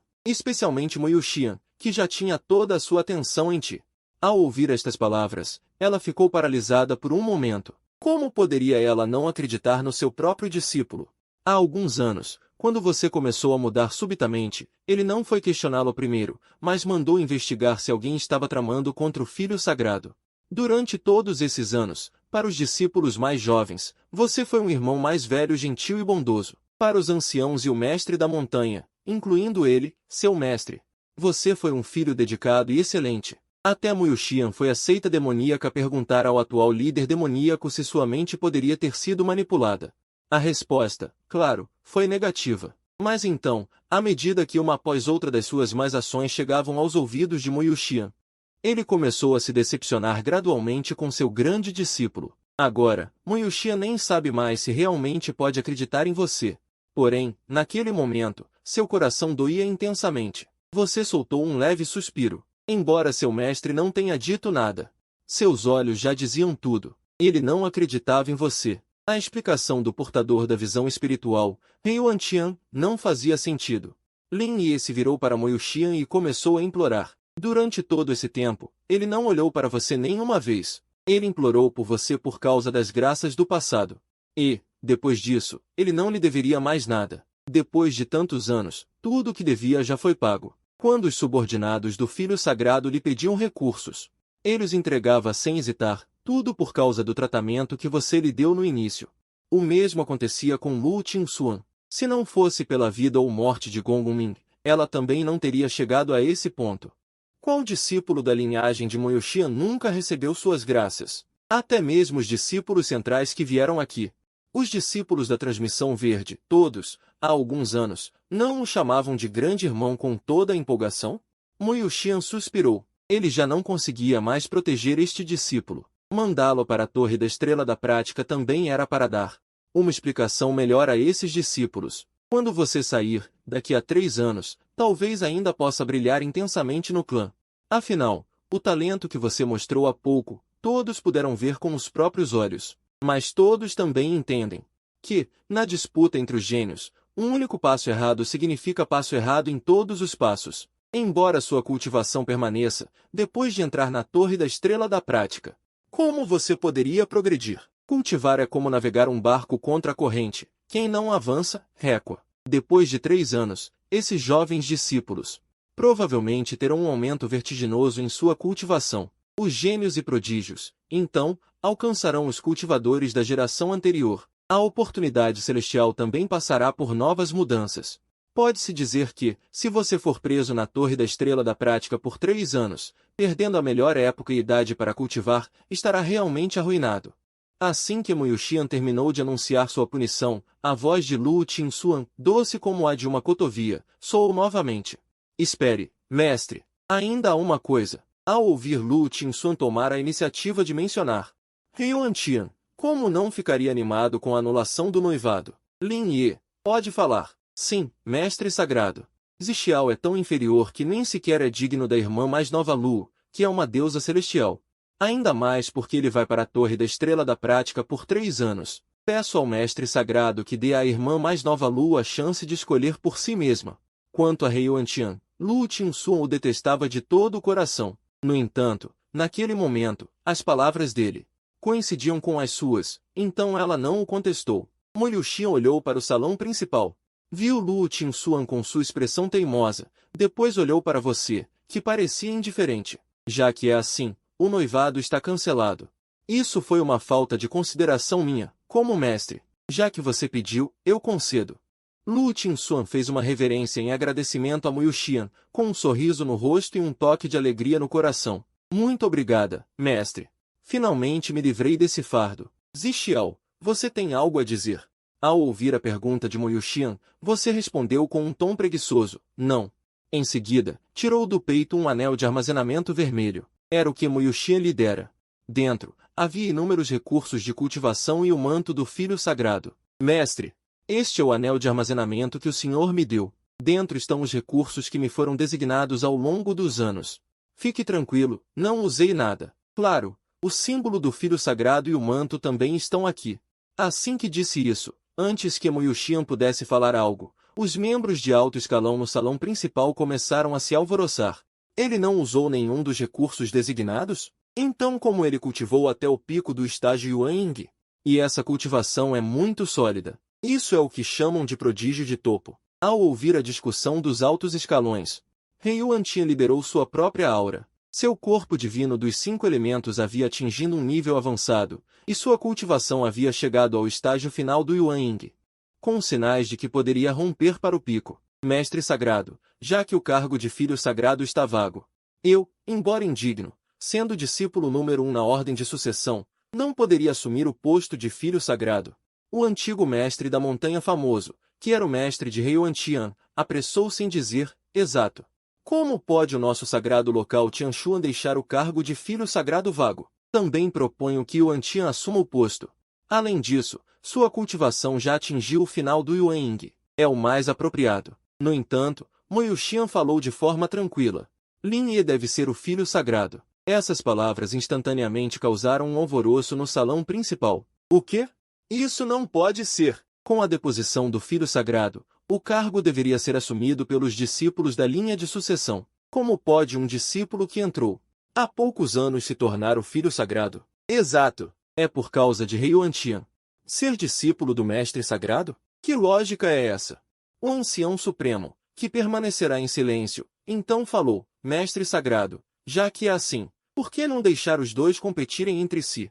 Especialmente Muyu Xian, que já tinha toda a sua atenção em ti. Ao ouvir estas palavras, ela ficou paralisada por um momento. Como poderia ela não acreditar no seu próprio discípulo? Há alguns anos, quando você começou a mudar subitamente, ele não foi questioná-lo primeiro, mas mandou investigar se alguém estava tramando contra o Filho Sagrado. Durante todos esses anos, para os discípulos mais jovens, você foi um irmão mais velho, gentil e bondoso. Para os anciãos e o mestre da montanha, incluindo ele, seu mestre, você foi um filho dedicado e excelente. Até Muyu Xian foi a seita demoníaca perguntar ao atual líder demoníaco se sua mente poderia ter sido manipulada. A resposta, claro, foi negativa. Mas então, à medida que uma após outra das suas más ações chegavam aos ouvidos de Muyu Xian, ele começou a se decepcionar gradualmente com seu grande discípulo. Agora, Muyu Xian nem sabe mais se realmente pode acreditar em você. Porém, naquele momento, seu coração doía intensamente. Você soltou um leve suspiro. Embora seu mestre não tenha dito nada, seus olhos já diziam tudo. Ele não acreditava em você. A explicação do portador da visão espiritual, Rei Yuantian, não fazia sentido. Lin Ye se virou para Mo Yuxian e começou a implorar. Durante todo esse tempo, ele não olhou para você nenhuma vez. Ele implorou por você por causa das graças do passado. E, depois disso, ele não lhe deveria mais nada. Depois de tantos anos, tudo o que devia já foi pago. Quando os subordinados do Filho Sagrado lhe pediam recursos, ele os entregava sem hesitar, tudo por causa do tratamento que você lhe deu no início. O mesmo acontecia com Lu Qingxuan. Se não fosse pela vida ou morte de Gongming, ela também não teria chegado a esse ponto. Qual discípulo da linhagem de Mo Yuxian nunca recebeu suas graças? Até mesmo os discípulos centrais que vieram aqui. Os discípulos da transmissão verde, todos, há alguns anos, não o chamavam de grande irmão com toda a empolgação? Mo Yuxian suspirou. Ele já não conseguia mais proteger este discípulo. Mandá-lo para a Torre da Estrela da Prática também era para dar uma explicação melhor a esses discípulos. Quando você sair, daqui a 3 anos, talvez ainda possa brilhar intensamente no clã. Afinal, o talento que você mostrou há pouco, todos puderam ver com os próprios olhos. Mas todos também entendem que, na disputa entre os gênios, um único passo errado significa passo errado em todos os passos. Embora sua cultivação permaneça, depois de entrar na Torre da Estrela da Prática, como você poderia progredir? Cultivar é como navegar um barco contra a corrente. Quem não avança, recua. Depois de 3 anos, esses jovens discípulos provavelmente terão um aumento vertiginoso em sua cultivação. Os gênios e prodígios, então, alcançarão os cultivadores da geração anterior. A oportunidade celestial também passará por novas mudanças. Pode-se dizer que, se você for preso na Torre da Estrela da Prática por 3 anos, perdendo a melhor época e idade para cultivar, estará realmente arruinado. Assim que Mo Yuxian terminou de anunciar sua punição, a voz de Lu Qingxuan, doce como a de uma cotovia, soou novamente. Espere, mestre. Ainda há uma coisa. Ao ouvir Lu Qingxuan tomar a iniciativa de mencionar Rei Yuantian, como não ficaria animado com a anulação do noivado? Lin Ye, pode falar. Sim, mestre sagrado. Zixiao é tão inferior que nem sequer é digno da irmã mais nova Lu, que é uma deusa celestial. Ainda mais porque ele vai para a Torre da Estrela da Prática por 3 anos. Peço ao mestre sagrado que dê à irmã mais nova Lu a chance de escolher por si mesma. Quanto a Rei Yuantian, Lu Qingxuan o detestava de todo o coração. No entanto, naquele momento, as palavras dele coincidiam com as suas, então ela não o contestou. Mo Yuxian olhou para o salão principal. Viu Lu Qingxuan com sua expressão teimosa, depois olhou para você, que parecia indiferente. Já que é assim, o noivado está cancelado. Isso foi uma falta de consideração minha, como mestre. Já que você pediu, eu concedo. Lu Qingxuan fez uma reverência em agradecimento a Mo Yuxian, com um sorriso no rosto e um toque de alegria no coração. Muito obrigada, mestre. Finalmente me livrei desse fardo. Zixiao, você tem algo a dizer? Ao ouvir a pergunta de Mo Yuxian, você respondeu com um tom preguiçoso, não. Em seguida, tirou do peito um anel de armazenamento vermelho. Era o que Mo Yuxian lhe dera. Dentro, havia inúmeros recursos de cultivação e o manto do Filho Sagrado. Mestre, este é o anel de armazenamento que o Senhor me deu. Dentro estão os recursos que me foram designados ao longo dos anos. Fique tranquilo, não usei nada. Claro, o símbolo do Filho Sagrado e o manto também estão aqui. Assim que disse isso, antes que Mo Yuxian pudesse falar algo, os membros de alto escalão no salão principal começaram a se alvoroçar. Ele não usou nenhum dos recursos designados? Então como ele cultivou até o pico do estágio Yuanying? E essa cultivação é muito sólida. Isso é o que chamam de prodígio de topo. Ao ouvir a discussão dos altos escalões, Rei Yuantian liberou sua própria aura. Seu corpo divino dos 5 elementos havia atingido um nível avançado, e sua cultivação havia chegado ao estágio final do Yuanying, com sinais de que poderia romper para o pico. Mestre sagrado, já que o cargo de filho sagrado está vago, eu, embora indigno, sendo discípulo número 1 na ordem de sucessão, não poderia assumir o posto de filho sagrado. O antigo mestre da montanha famoso, que era o mestre de Rei Yuantian, apressou-se em dizer, exato. Como pode o nosso sagrado local Tianshuan deixar o cargo de filho sagrado vago? Também proponho que Yuantian assuma o posto. Além disso, sua cultivação já atingiu o final do Yuanying. É o mais apropriado. No entanto, Mo Yuxian falou de forma tranquila. Lin Ye deve ser o filho sagrado. Essas palavras instantaneamente causaram um alvoroço no salão principal. O quê? Isso não pode ser! Com a deposição do Filho Sagrado, o cargo deveria ser assumido pelos discípulos da linha de sucessão. Como pode um discípulo que entrou há poucos anos se tornar o Filho Sagrado? Exato! É por causa de Rei Yuantian ser discípulo do Mestre Sagrado? Que lógica é essa? O Ancião Supremo, que permanecerá em silêncio, então falou: Mestre Sagrado, já que é assim, por que não deixar os dois competirem entre si?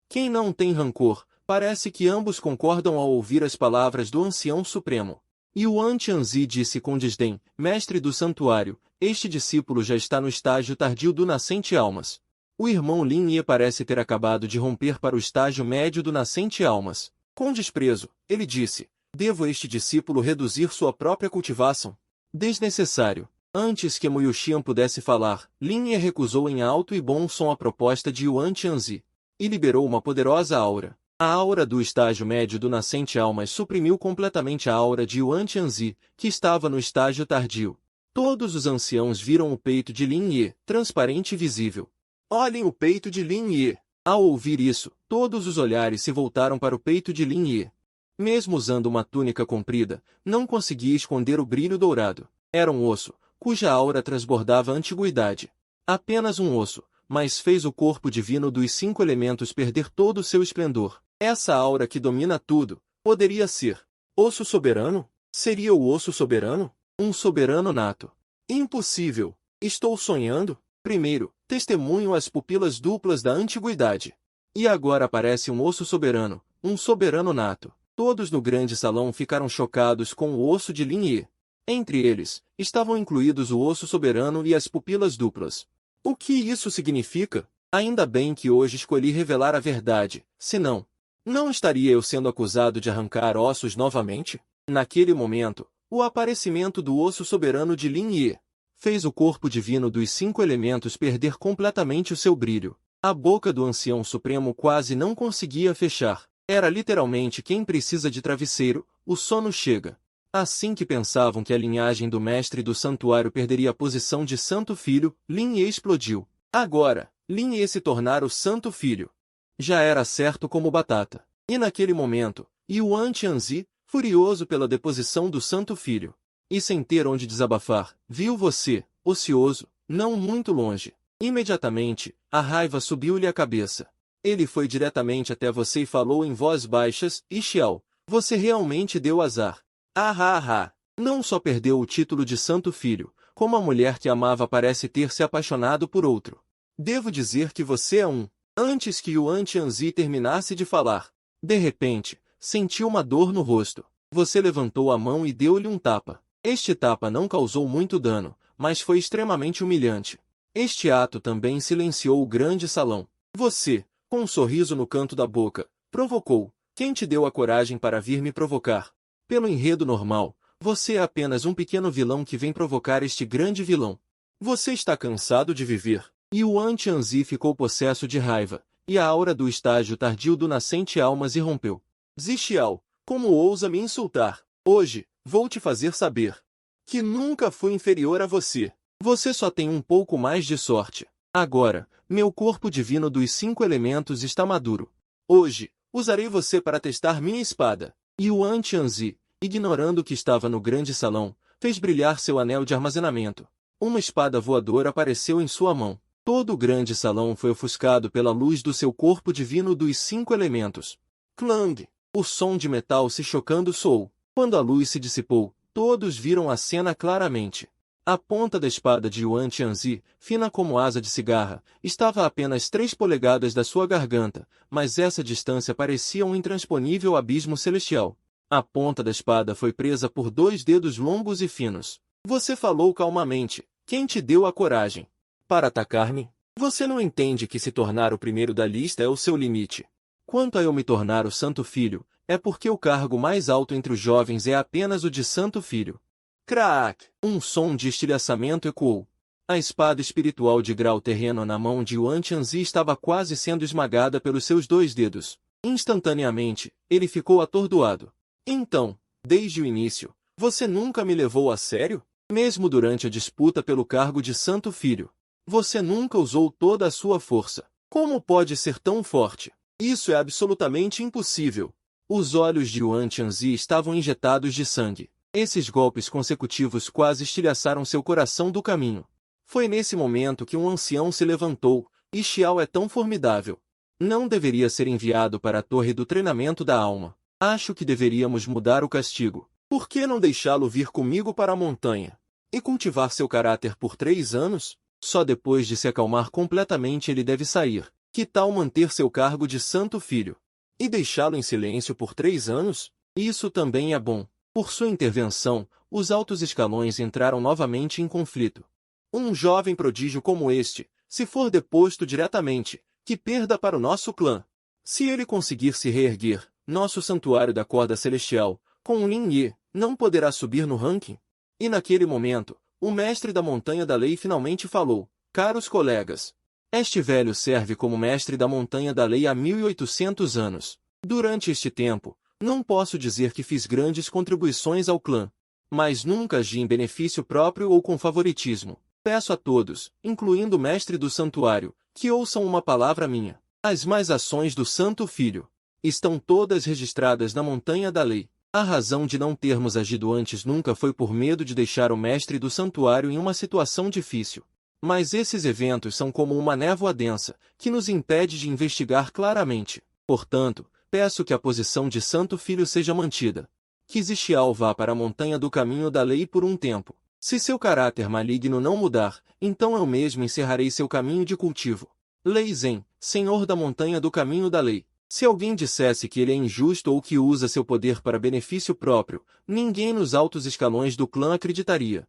Quem não tem rancor, parece que ambos concordam ao ouvir as palavras do Ancião Supremo. Yuan Tianzi disse com desdém: Mestre do Santuário, este discípulo já está no estágio tardio do Nascente Almas. O irmão Lin Ye parece ter acabado de romper para o estágio médio do Nascente Almas. Com desprezo, ele disse: Devo este discípulo reduzir sua própria cultivação? Desnecessário. Antes que Mu Yuxian pudesse falar, Lin Ye recusou em alto e bom som a proposta de Yuan Tianzi e liberou uma poderosa aura. A aura do estágio médio do Nascente Almas suprimiu completamente a aura de Yuan Tianzi, que estava no estágio tardio. Todos os anciãos viram o peito de Lin Ye, transparente e visível. Olhem o peito de Lin Ye! Ao ouvir isso, todos os olhares se voltaram para o peito de Lin Ye. Mesmo usando uma túnica comprida, não conseguia esconder o brilho dourado. Era um osso, cuja aura transbordava antiguidade. Apenas um osso, mas fez o corpo divino dos 5 elementos perder todo o seu esplendor. Essa aura que domina tudo, poderia ser osso soberano? Seria o osso soberano? Um soberano nato? Impossível! Estou sonhando? Primeiro, testemunho as pupilas duplas da antiguidade. E agora aparece um osso soberano, um soberano nato. Todos no grande salão ficaram chocados com o osso de Lin Ye. Entre eles, estavam incluídos o osso soberano e as pupilas duplas. O que isso significa? Ainda bem que hoje escolhi revelar a verdade, senão, não estaria eu sendo acusado de arrancar ossos novamente? Naquele momento, o aparecimento do osso soberano de Lin Ye fez o corpo divino dos 5 elementos perder completamente o seu brilho. A boca do Ancião Supremo quase não conseguia fechar. Era literalmente quem precisa de travesseiro, o sono chega. Assim que pensavam que a linhagem do Mestre do Santuário perderia a posição de Santo Filho, Lin Ye explodiu. Agora, Lin Ye se tornara o Santo Filho. Já era certo como batata. E naquele momento, Yuan Tianzi, furioso pela deposição do Santo Filho, e sem ter onde desabafar, viu você, ocioso, não muito longe. Imediatamente, a raiva subiu-lhe à cabeça. Ele foi diretamente até você e falou em voz baixas: Xiao, você realmente deu azar. Não só perdeu o título de Santo Filho, como a mulher que amava parece ter se apaixonado por outro. Devo dizer que você é um... Antes que Yuan Tianzi terminasse de falar, de repente, sentiu uma dor no rosto. Você levantou a mão e deu-lhe um tapa. Este tapa não causou muito dano, mas foi extremamente humilhante. Este ato também silenciou o grande salão. Você, com um sorriso no canto da boca, provocou. Quem te deu a coragem para vir me provocar? Pelo enredo normal, você é apenas um pequeno vilão que vem provocar este grande vilão. Você está cansado de viver. Yuan Tianzi ficou possesso de raiva, e a aura do estágio tardio do Nascente Almas irrompeu. Zixiao, como ousa me insultar? Hoje, vou te fazer saber que nunca fui inferior a você. Você só tem um pouco mais de sorte. Agora, meu corpo divino dos 5 elementos está maduro. Hoje, usarei você para testar minha espada. Yuan Tianzi, ignorando que estava no grande salão, fez brilhar seu anel de armazenamento. Uma espada voadora apareceu em sua mão. Todo o grande salão foi ofuscado pela luz do seu corpo divino dos 5 elementos. Clang! O som de metal se chocando soou. Quando a luz se dissipou, todos viram a cena claramente. A ponta da espada de Yuan Tianzi, fina como asa de cigarra, estava a apenas 3 polegadas da sua garganta, mas essa distância parecia um intransponível abismo celestial. A ponta da espada foi presa por 2 dedos longos e finos. Você falou calmamente. Quem te deu a coragem para atacar-me? Você não entende que se tornar o primeiro da lista é o seu limite. Quanto a eu me tornar o Santo Filho, é porque o cargo mais alto entre os jovens é apenas o de Santo Filho. Crack! Um som de estilhaçamento ecoou. A espada espiritual de grau terreno na mão de Yuan Tianzi estava quase sendo esmagada pelos seus 2 dedos. Instantaneamente, ele ficou atordoado. Então, desde o início, você nunca me levou a sério? Mesmo durante a disputa pelo cargo de Santo Filho, Você nunca usou toda a sua força. Como pode ser tão forte? Isso é absolutamente impossível. Os olhos de Yuan Tianzi estavam injetados de sangue. Esses golpes consecutivos quase estilhaçaram seu coração do caminho. Foi nesse momento que um ancião se levantou. E Xiao é tão formidável. Não deveria ser enviado para a torre do treinamento da alma. Acho que deveríamos mudar o castigo. Por que não deixá-lo vir comigo para a montanha? E cultivar seu caráter por 3 anos? Só depois de se acalmar completamente ele deve sair. Que tal manter seu cargo de santo filho? E deixá-lo em silêncio por 3 anos? Isso também é bom. Por sua intervenção, os altos escalões entraram novamente em conflito. Um jovem prodígio como este, se for deposto diretamente, que perda para o nosso clã. Se ele conseguir se reerguer, nosso santuário da corda celestial, com Lin Yi, não poderá subir no ranking? E naquele momento, o mestre da Montanha da Lei finalmente falou: caros colegas, este velho serve como mestre da Montanha da Lei há 1800 anos. Durante este tempo, não posso dizer que fiz grandes contribuições ao clã, mas nunca agi em benefício próprio ou com favoritismo. Peço a todos, incluindo o mestre do santuário, que ouçam uma palavra minha. As más ações do Santo Filho estão todas registradas na Montanha da Lei. A razão de não termos agido antes nunca foi por medo de deixar o mestre do santuário em uma situação difícil. Mas esses eventos são como uma névoa densa, que nos impede de investigar claramente. Portanto, peço que a posição de Santo Filho seja mantida. Que Zixiao vá para a Montanha do Caminho da Lei por um tempo. Se seu caráter maligno não mudar, então eu mesmo encerrarei seu caminho de cultivo. Lei Zhen, Senhor da Montanha do Caminho da Lei. Se alguém dissesse que ele é injusto ou que usa seu poder para benefício próprio, ninguém nos altos escalões do clã acreditaria.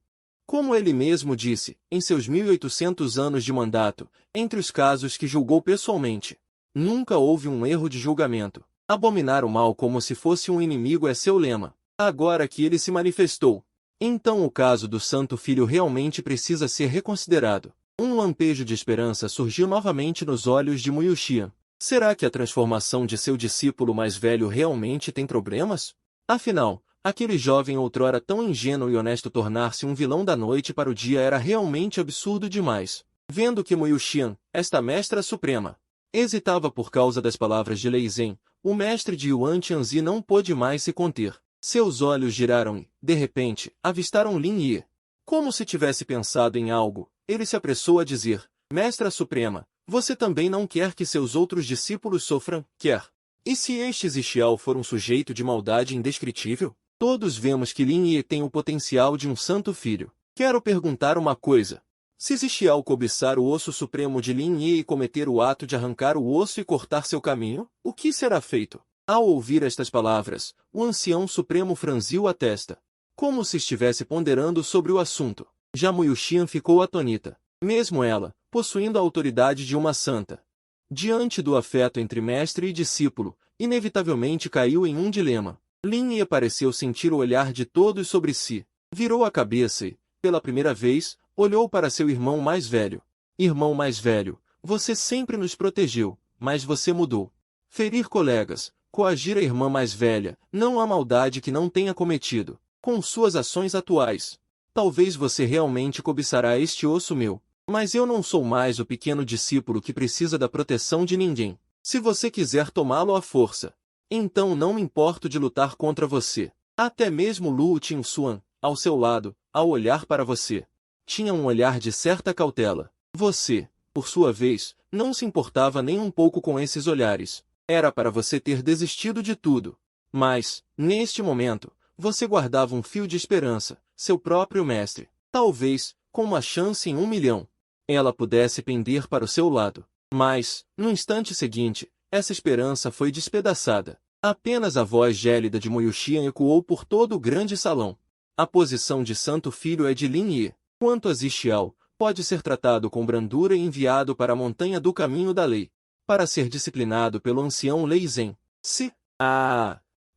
Como ele mesmo disse, em seus 1800 anos de mandato, entre os casos que julgou pessoalmente, nunca houve um erro de julgamento. Abominar o mal como se fosse um inimigo é seu lema. Agora que ele se manifestou, então o caso do Santo Filho realmente precisa ser reconsiderado. Um lampejo de esperança surgiu novamente nos olhos de Muyuxian. Será que a transformação de seu discípulo mais velho realmente tem problemas? Afinal, aquele jovem outrora tão ingênuo e honesto tornar-se um vilão da noite para o dia era realmente absurdo demais. Vendo que Muyuxian, esta mestra suprema, hesitava por causa das palavras de Lei Zhen, o mestre de Yuan Tianzi não pôde mais se conter. Seus olhos giraram e, de repente, avistaram Lin Yi. Como se tivesse pensado em algo, ele se apressou a dizer: Mestra Suprema, você também não quer que seus outros discípulos sofram? Quer. E se este Zixiao for um sujeito de maldade indescritível? Todos vemos que Lin Yi tem o potencial de um santo filho. Quero perguntar uma coisa. Se Zixiao cobiçar o osso supremo de Lin Yi e cometer o ato de arrancar o osso e cortar seu caminho, o que será feito? Ao ouvir estas palavras, o ancião supremo franziu a testa, como se estivesse ponderando sobre o assunto. Já Muyuxian ficou atônita. Mesmo ela, possuindo a autoridade de uma santa, diante do afeto entre mestre e discípulo, inevitavelmente caiu em um dilema. Lin Yi pareceu sentir o olhar de todos sobre si. Virou a cabeça e, pela primeira vez, olhou para seu irmão mais velho. Irmão mais velho, você sempre nos protegeu, mas você mudou. Ferir colegas, coagir a irmã mais velha, não há maldade que não tenha cometido. Com suas ações atuais, talvez você realmente cobiçará este osso meu. Mas eu não sou mais o pequeno discípulo que precisa da proteção de ninguém. Se você quiser tomá-lo à força, então não me importo de lutar contra você. Até mesmo Lu Tinsuan, ao seu lado, ao olhar para você, tinha um olhar de certa cautela. Você, por sua vez, não se importava nem um pouco com esses olhares. Era para você ter desistido de tudo. Mas, neste momento, você guardava um fio de esperança, seu próprio mestre. Talvez, com uma chance em 1 milhão, ela pudesse pender para o seu lado. Mas, no instante seguinte, essa esperança foi despedaçada. Apenas a voz gélida de Muyuxian ecoou por todo o grande salão. A posição de Santo Filho é de Lin Yi. Quanto a Zixiao, pode ser tratado com brandura e enviado para a Montanha do Caminho da Lei, para ser disciplinado pelo ancião Lei Zhen. Se...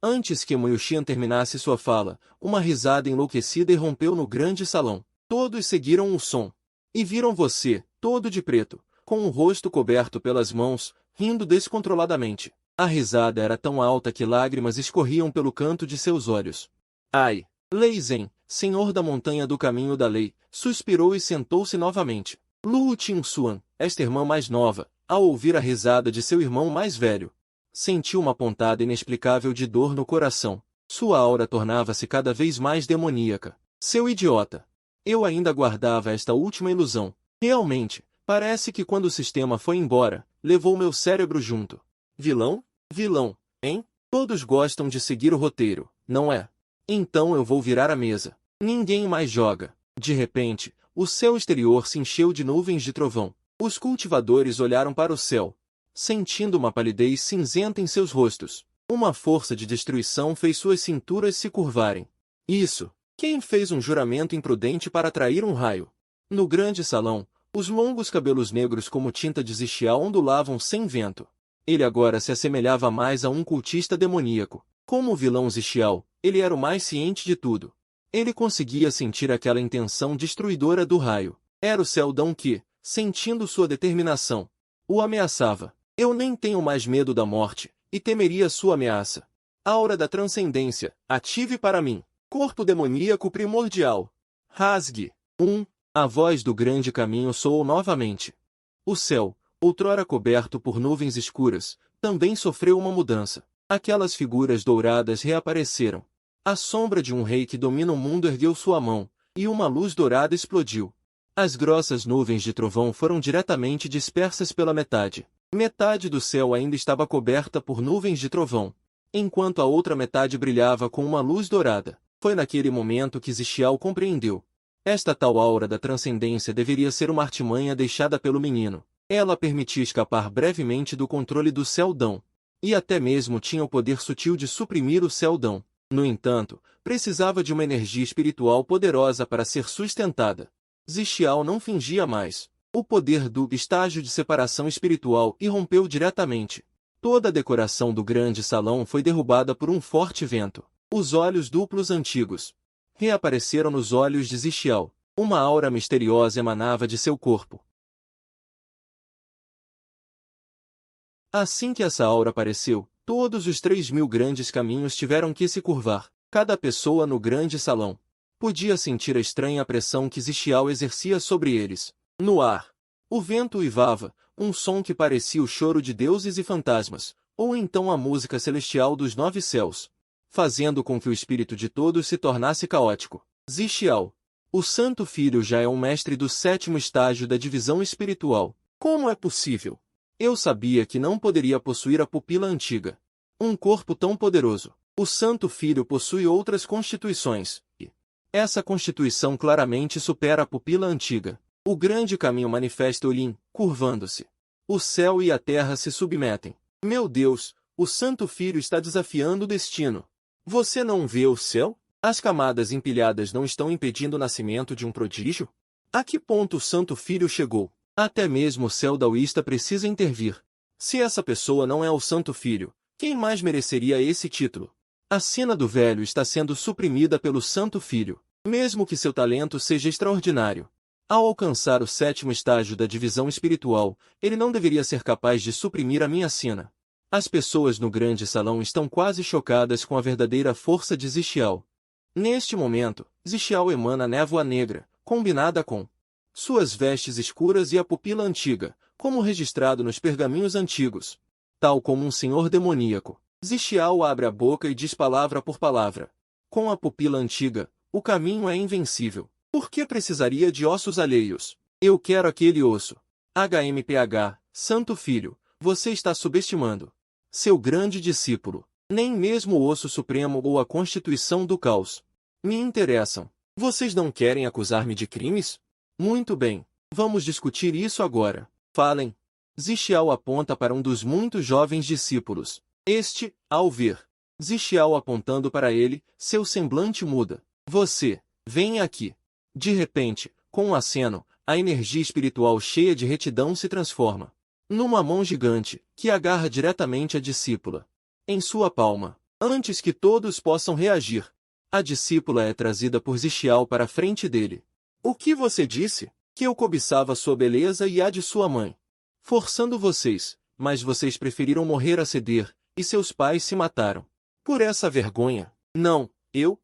Antes que Muyuxian terminasse sua fala, uma risada enlouquecida irrompeu no grande salão. Todos seguiram o som. E viram você, todo de preto, com o rosto coberto pelas mãos, rindo descontroladamente. A risada era tão alta que lágrimas escorriam pelo canto de seus olhos. Ai! Lei Zhen, senhor da Montanha do Caminho da Lei, suspirou e sentou-se novamente. Lu Ting-Suan, esta irmã mais nova, ao ouvir a risada de seu irmão mais velho, sentiu uma pontada inexplicável de dor no coração. Sua aura tornava-se cada vez mais demoníaca. Seu idiota! Eu ainda guardava esta última ilusão. Realmente, parece que quando o sistema foi embora, levou meu cérebro junto. Vilão? Vilão, hein? Todos gostam de seguir o roteiro, não é? Então eu vou virar a mesa. Ninguém mais joga. De repente, o céu exterior se encheu de nuvens de trovão. Os cultivadores olharam para o céu, sentindo uma palidez cinzenta em seus rostos. Uma força de destruição fez suas cinturas se curvarem. Isso! Quem fez um juramento imprudente para atrair um raio? No grande salão, os longos cabelos negros como tinta de Zixiao ondulavam sem vento. Ele agora se assemelhava mais a um cultista demoníaco. Como o vilão Zixiao, ele era o mais ciente de tudo. Ele conseguia sentir aquela intenção destruidora do raio. Era o Seldão que, sentindo sua determinação, o ameaçava. Eu nem tenho mais medo da morte, e temeria sua ameaça. Aura da transcendência, ative para mim. Corpo demoníaco primordial. Rasgue. A voz do grande caminho soou novamente. O céu, outrora coberto por nuvens escuras, também sofreu uma mudança. Aquelas figuras douradas reapareceram. A sombra de um rei que domina o mundo ergueu sua mão, e uma luz dourada explodiu. As grossas nuvens de trovão foram diretamente dispersas pela metade. Metade do céu ainda estava coberta por nuvens de trovão, enquanto a outra metade brilhava com uma luz dourada. Foi naquele momento que Zixiao compreendeu. Esta tal aura da transcendência deveria ser uma artimanha deixada pelo menino. Ela permitia escapar brevemente do controle do Seldão, e até mesmo tinha o poder sutil de suprimir o Seldão. No entanto, precisava de uma energia espiritual poderosa para ser sustentada. Zixiao não fingia mais. O poder do estágio de separação espiritual irrompeu diretamente. Toda a decoração do grande salão foi derrubada por um forte vento. Os olhos duplos antigos reapareceram nos olhos de Zixiao. Uma aura misteriosa emanava de seu corpo. Assim que essa aura apareceu, todos os 3.000 grandes caminhos tiveram que se curvar. Cada pessoa no grande salão podia sentir a estranha pressão que Zixiao exercia sobre eles. No ar, o vento uivava, um som que parecia o choro de deuses e fantasmas, ou então a música celestial dos 9 céus, fazendo com que o espírito de todos se tornasse caótico. Zixiao, o Santo Filho já é um mestre do 7º estágio da divisão espiritual. Como é possível? Eu sabia que não poderia possuir a pupila antiga. Um corpo tão poderoso. O Santo Filho possui outras constituições, e essa constituição claramente supera a pupila antiga. O grande caminho manifesta Olin, curvando-se. O céu e a terra se submetem. Meu Deus, o Santo Filho está desafiando o destino. Você não vê o céu? As camadas empilhadas não estão impedindo o nascimento de um prodígio? A que ponto o Santo Filho chegou? Até mesmo o céu daoísta precisa intervir. Se essa pessoa não é o Santo Filho, quem mais mereceria esse título? A sina do velho está sendo suprimida pelo Santo Filho, mesmo que seu talento seja extraordinário. Ao alcançar o 7º estágio da divisão espiritual, ele não deveria ser capaz de suprimir a minha sina. As pessoas no grande salão estão quase chocadas com a verdadeira força de Zixiao. Neste momento, Zixiao emana névoa negra, combinada com suas vestes escuras e a pupila antiga, como registrado nos pergaminhos antigos. Tal como um senhor demoníaco, Zixiao abre a boca e diz palavra por palavra. Com a pupila antiga, o caminho é invencível. Por que precisaria de ossos alheios? Eu quero aquele osso. HMPH, Santo Filho, você está subestimando seu grande discípulo. Nem mesmo o osso supremo ou a constituição do caos me interessam. Vocês não querem acusar-me de crimes? Muito bem, vamos discutir isso agora. Falem. Zixiao aponta para um dos muitos jovens discípulos. Este, ao ver Zixiao apontando para ele, seu semblante muda. Você, venha aqui. De repente, com um aceno, a energia espiritual cheia de retidão se transforma numa mão gigante, que agarra diretamente a discípula em sua palma. Antes que todos possam reagir, a discípula é trazida por Zixiao para a frente dele. O que você disse? Que eu cobiçava sua beleza e a de sua mãe. Forçando vocês, mas vocês preferiram morrer a ceder, e seus pais se mataram. Por essa vergonha. Não, eu.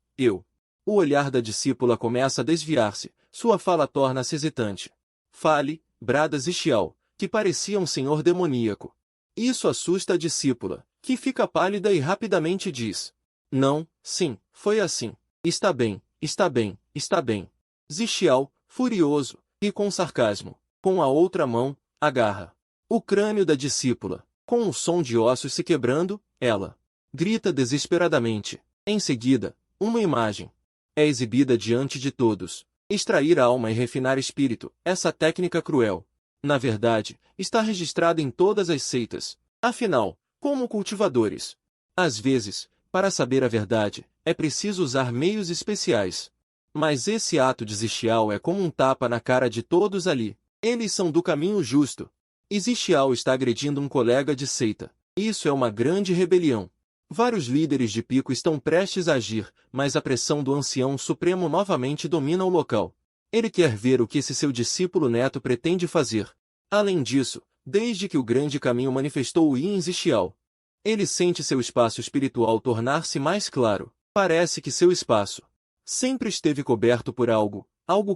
O olhar da discípula começa a desviar-se, sua fala torna-se hesitante. Fale, brada Zixiao, que parecia um senhor demoníaco. Isso assusta a discípula, que fica pálida e rapidamente diz: não, sim, foi assim. Está bem, está bem, está bem. Zixiao, furioso, e com sarcasmo, com a outra mão, agarra o crânio da discípula. Com um som de ossos se quebrando, ela grita desesperadamente. Em seguida, uma imagem é exibida diante de todos. Extrair a alma e refinar espírito, essa técnica cruel, na verdade, está registrada em todas as seitas. Afinal, como cultivadores, às vezes, para saber a verdade, é preciso usar meios especiais. Mas esse ato de Zixiao é como um tapa na cara de todos ali. Eles são do caminho justo. E Zixiao está agredindo um colega de seita. Isso é uma grande rebelião. Vários líderes de pico estão prestes a agir, mas a pressão do ancião supremo novamente domina o local. Ele quer ver o que esse seu discípulo neto pretende fazer. Além disso, desde que o grande caminho manifestou o Yin Zixiao, ele sente seu espaço espiritual tornar-se mais claro. Parece que seu espaço sempre esteve coberto por algo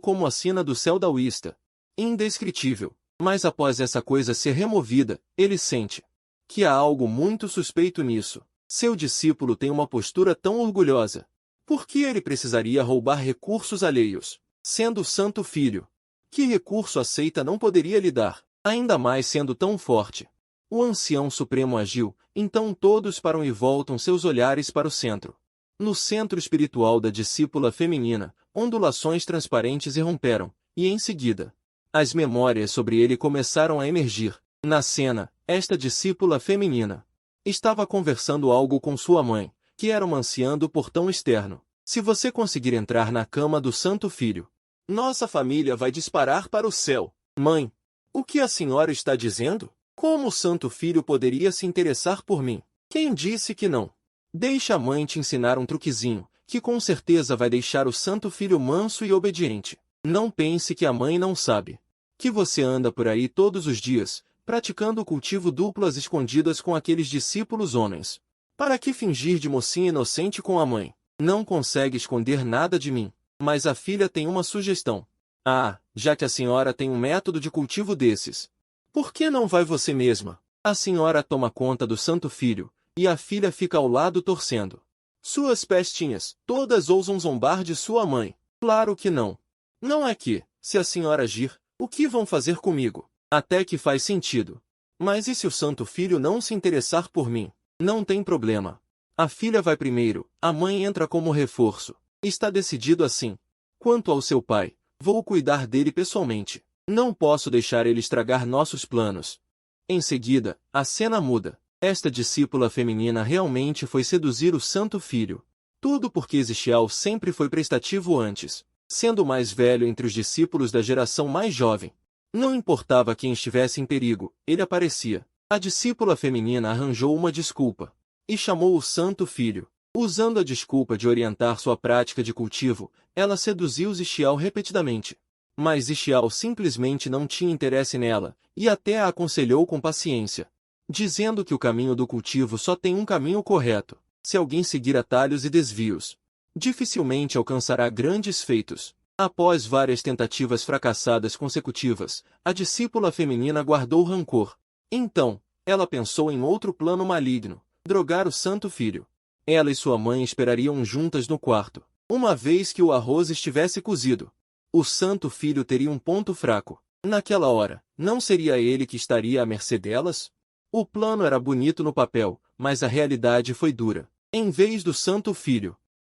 como a sina do céu daoísta. Indescritível. Mas após essa coisa ser removida, ele sente que há algo muito suspeito nisso. Seu discípulo tem uma postura tão orgulhosa. Por que ele precisaria roubar recursos alheios, sendo o Santo Filho? Que recurso a seita não poderia lhe dar, ainda mais sendo tão forte? O ancião supremo agiu, então todos param e voltam seus olhares para o centro. No centro espiritual da discípula feminina, ondulações transparentes irromperam, e em seguida, as memórias sobre ele começaram a emergir. Na cena, esta discípula feminina estava conversando algo com sua mãe, que era uma anciã do portão externo. Se você conseguir entrar na cama do Santo Filho, nossa família vai disparar para o céu. Mãe, o que a senhora está dizendo? Como o Santo Filho poderia se interessar por mim? Quem disse que não? Deixa a mãe te ensinar um truquezinho, que com certeza vai deixar o Santo Filho manso e obediente. Não pense que a mãe não sabe que você anda por aí todos os dias, praticando o cultivo duplo às escondidas com aqueles discípulos homens. Para que fingir de mocinha inocente com a mãe? Não consegue esconder nada de mim. Mas a filha tem uma sugestão. Ah, já que a senhora tem um método de cultivo desses, por que não vai você mesma? A senhora toma conta do Santo Filho, e a filha fica ao lado torcendo. Suas pestinhas, todas ousam zombar de sua mãe. Claro que não. Não é que, se a senhora agir, o que vão fazer comigo? Até que faz sentido. Mas e se o Santo Filho não se interessar por mim? Não tem problema. A filha vai primeiro, a mãe entra como reforço. Está decidido assim. Quanto ao seu pai, vou cuidar dele pessoalmente. Não posso deixar ele estragar nossos planos. Em seguida, a cena muda. Esta discípula feminina realmente foi seduzir o Santo Filho. Tudo porque Zixiao sempre foi prestativo antes, sendo o mais velho entre os discípulos da geração mais jovem. Não importava quem estivesse em perigo, ele aparecia. A discípula feminina arranjou uma desculpa e chamou o Santo Filho. Usando a desculpa de orientar sua prática de cultivo, ela seduziu Zixiao repetidamente. Mas Zixiao simplesmente não tinha interesse nela, e até a aconselhou com paciência, dizendo que o caminho do cultivo só tem um caminho correto. Se alguém seguir atalhos e desvios, dificilmente alcançará grandes feitos. Após várias tentativas fracassadas consecutivas, a discípula feminina guardou rancor. Então, ela pensou em outro plano maligno: drogar o Santo Filho. Ela e sua mãe esperariam juntas no quarto. Uma vez que o arroz estivesse cozido, o Santo Filho teria um ponto fraco. Naquela hora, não seria ele que estaria à mercê delas? O plano era bonito no papel, mas a realidade foi dura. Em vez do Santo Filho,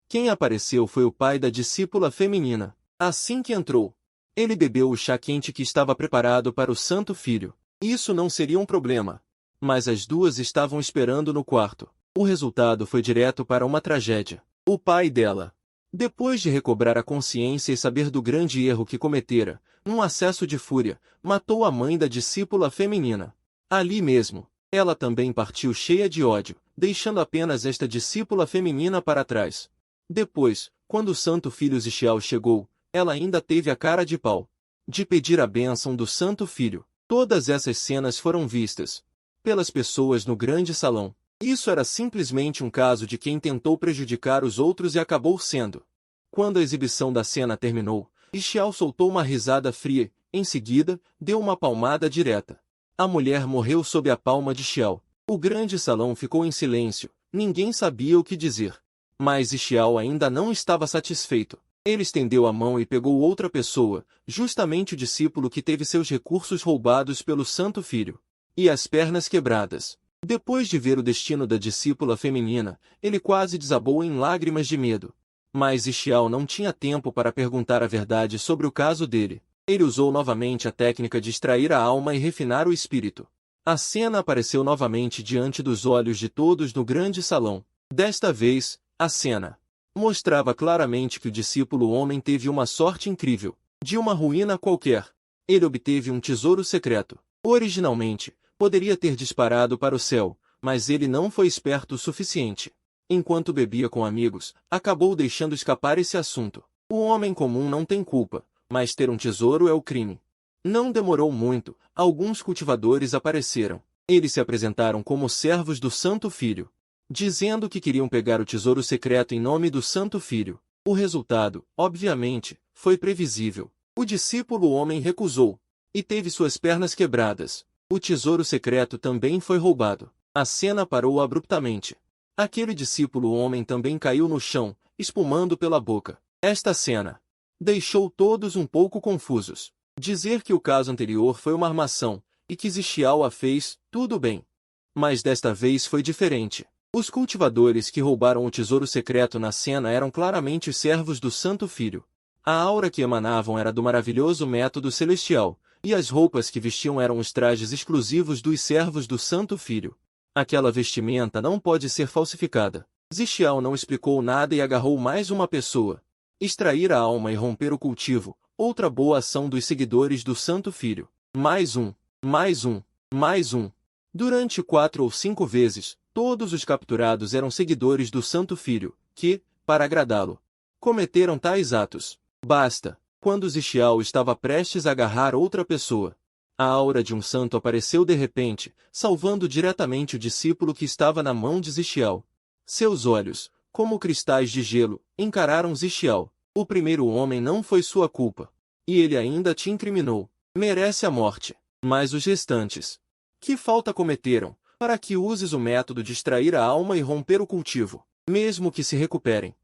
quem apareceu foi o pai da discípula feminina. Assim que entrou, ele bebeu o chá quente que estava preparado para o Santo Filho. Isso não seria um problema. Mas as duas estavam esperando no quarto. O resultado foi direto para uma tragédia. O pai dela, depois de recobrar a consciência e saber do grande erro que cometera, num acesso de fúria, matou a mãe da discípula feminina. Ali mesmo, ela também partiu cheia de ódio, deixando apenas esta discípula feminina para trás. Depois, quando o Santo Filho Zixiao chegou, ela ainda teve a cara de pau de pedir a bênção do Santo Filho. Todas essas cenas foram vistas pelas pessoas no grande salão. Isso era simplesmente um caso de quem tentou prejudicar os outros e acabou sendo. Quando a exibição da cena terminou, Zixiao soltou uma risada fria em seguida, deu uma palmada direta. A mulher morreu sob a palma de Xiao. O grande salão ficou em silêncio, ninguém sabia o que dizer. Mas Xiao ainda não estava satisfeito. Ele estendeu a mão e pegou outra pessoa, justamente o discípulo que teve seus recursos roubados pelo Santo Filho. E as pernas quebradas. Depois de ver o destino da discípula feminina, ele quase desabou em lágrimas de medo. Mas Xiao não tinha tempo para perguntar a verdade sobre o caso dele. Ele usou novamente a técnica de extrair a alma e refinar o espírito. A cena apareceu novamente diante dos olhos de todos no grande salão. Desta vez, a cena mostrava claramente que o discípulo homem teve uma sorte incrível. De uma ruína qualquer, ele obteve um tesouro secreto. Originalmente, poderia ter disparado para o céu, mas ele não foi esperto o suficiente. Enquanto bebia com amigos, acabou deixando escapar esse assunto. O homem comum não tem culpa, mas ter um tesouro é o crime. Não demorou muito, alguns cultivadores apareceram. Eles se apresentaram como servos do Santo Filho, dizendo que queriam pegar o tesouro secreto em nome do Santo Filho. O resultado, obviamente, foi previsível. O discípulo homem recusou, e teve suas pernas quebradas. O tesouro secreto também foi roubado. A cena parou abruptamente. Aquele discípulo homem também caiu no chão, espumando pela boca. Esta cena deixou todos um pouco confusos. Dizer que o caso anterior foi uma armação, e que Xiao a fez, tudo bem. Mas desta vez foi diferente. Os cultivadores que roubaram o tesouro secreto na cena eram claramente os servos do Santo Filho. A aura que emanavam era do maravilhoso método celestial, e as roupas que vestiam eram os trajes exclusivos dos servos do Santo Filho. Aquela vestimenta não pode ser falsificada. Xiao não explicou nada e agarrou mais uma pessoa. Extrair a alma e romper o cultivo, outra boa ação dos seguidores do Santo Filho. Mais um, mais um, mais um. Durante 4 ou 5 vezes, todos os capturados eram seguidores do Santo Filho, que, para agradá-lo, cometeram tais atos. Basta. Quando Xiao estava prestes a agarrar outra pessoa, a aura de um santo apareceu de repente, salvando diretamente o discípulo que estava na mão de Xiao. Seus olhos, como cristais de gelo, encararam Xiao. O primeiro homem não foi sua culpa. E ele ainda te incriminou. Merece a morte. Mas os restantes, que falta cometeram, para que uses o método de extrair a alma e romper o cultivo, mesmo que se recuperem?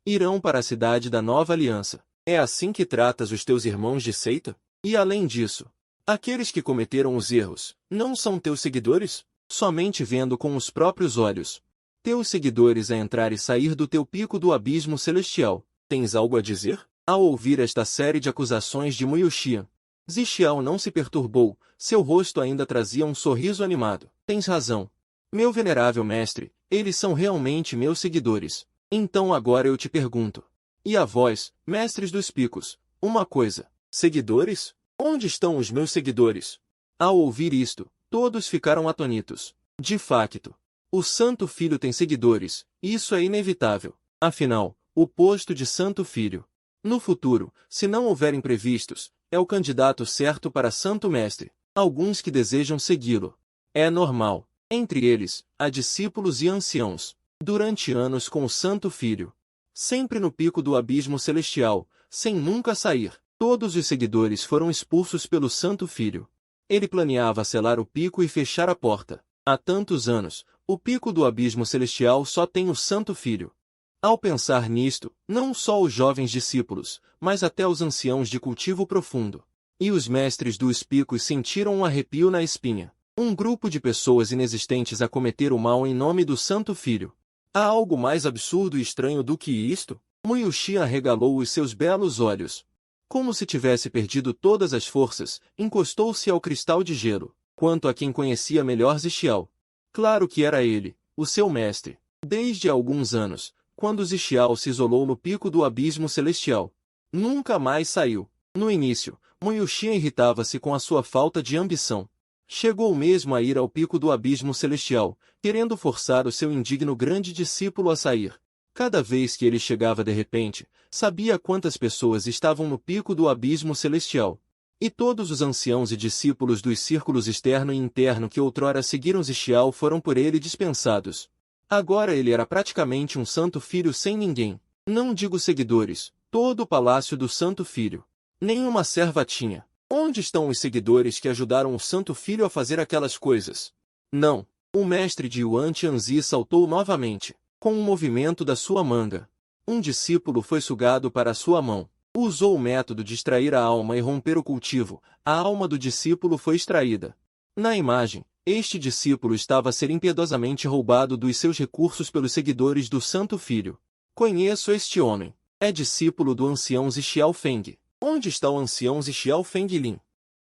Irão para a cidade da Nova Aliança. É assim que tratas os teus irmãos de seita? E além disso, aqueles que cometeram os erros, não são teus seguidores? Somente vendo com os próprios olhos teus seguidores a entrar e sair do teu pico do abismo celestial. Tens algo a dizer? Ao ouvir esta série de acusações de Muixia, Xiao não se perturbou, seu rosto ainda trazia um sorriso animado. Tens razão. Meu venerável mestre, eles são realmente meus seguidores. Então agora eu te pergunto. E a vós, mestres dos picos, uma coisa. Seguidores? Onde estão os meus seguidores? Ao ouvir isto, todos ficaram atônitos. De facto, o Santo Filho tem seguidores, isso é inevitável. Afinal, o posto de Santo Filho, no futuro, se não houver imprevistos, é o candidato certo para Santo Mestre. Alguns que desejam segui-lo. É normal. Entre eles, há discípulos e anciãos. Durante anos com o Santo Filho, sempre no pico do abismo celestial, sem nunca sair, todos os seguidores foram expulsos pelo Santo Filho. Ele planeava selar o pico e fechar a porta. Há tantos anos, o pico do abismo celestial só tem o Santo Filho. Ao pensar nisto, não só os jovens discípulos, mas até os anciãos de cultivo profundo, e os mestres dos picos sentiram um arrepio na espinha. Um grupo de pessoas inexistentes a cometer o mal em nome do Santo Filho. Há algo mais absurdo e estranho do que isto? Muixia arregalou os seus belos olhos. Como se tivesse perdido todas as forças, encostou-se ao cristal de gelo. Quanto a quem conhecia melhor Xiao. Claro que era ele, o seu mestre. Desde alguns anos, quando Xiao se isolou no pico do abismo celestial. Nunca mais saiu. No início, Muixia irritava-se com a sua falta de ambição. Chegou mesmo a ir ao pico do abismo celestial, querendo forçar o seu indigno grande discípulo a sair. Cada vez que ele chegava de repente, sabia quantas pessoas estavam no pico do abismo celestial. E todos os anciãos e discípulos dos círculos externo e interno que outrora seguiram Xiao foram por ele dispensados. Agora ele era praticamente um Santo Filho sem ninguém. Não digo seguidores, todo o palácio do Santo Filho. Nenhuma serva tinha. Onde estão os seguidores que ajudaram o Santo Filho a fazer aquelas coisas? Não. O mestre de Yuan Tianzi saltou novamente, com um movimento da sua manga. Um discípulo foi sugado para a sua mão. Usou o método de extrair a alma e romper o cultivo. A alma do discípulo foi extraída. Na imagem, este discípulo estava a ser impiedosamente roubado dos seus recursos pelos seguidores do Santo Filho. Conheço este homem. É discípulo do ancião Zixiao Feng. Onde está o ancião Zixiao Feng Lin?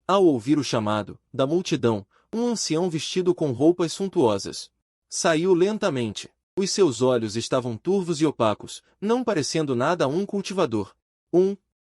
Ao ouvir o chamado da multidão, um ancião vestido com roupas suntuosas saiu lentamente. Os seus olhos estavam turvos e opacos, não parecendo nada a um cultivador.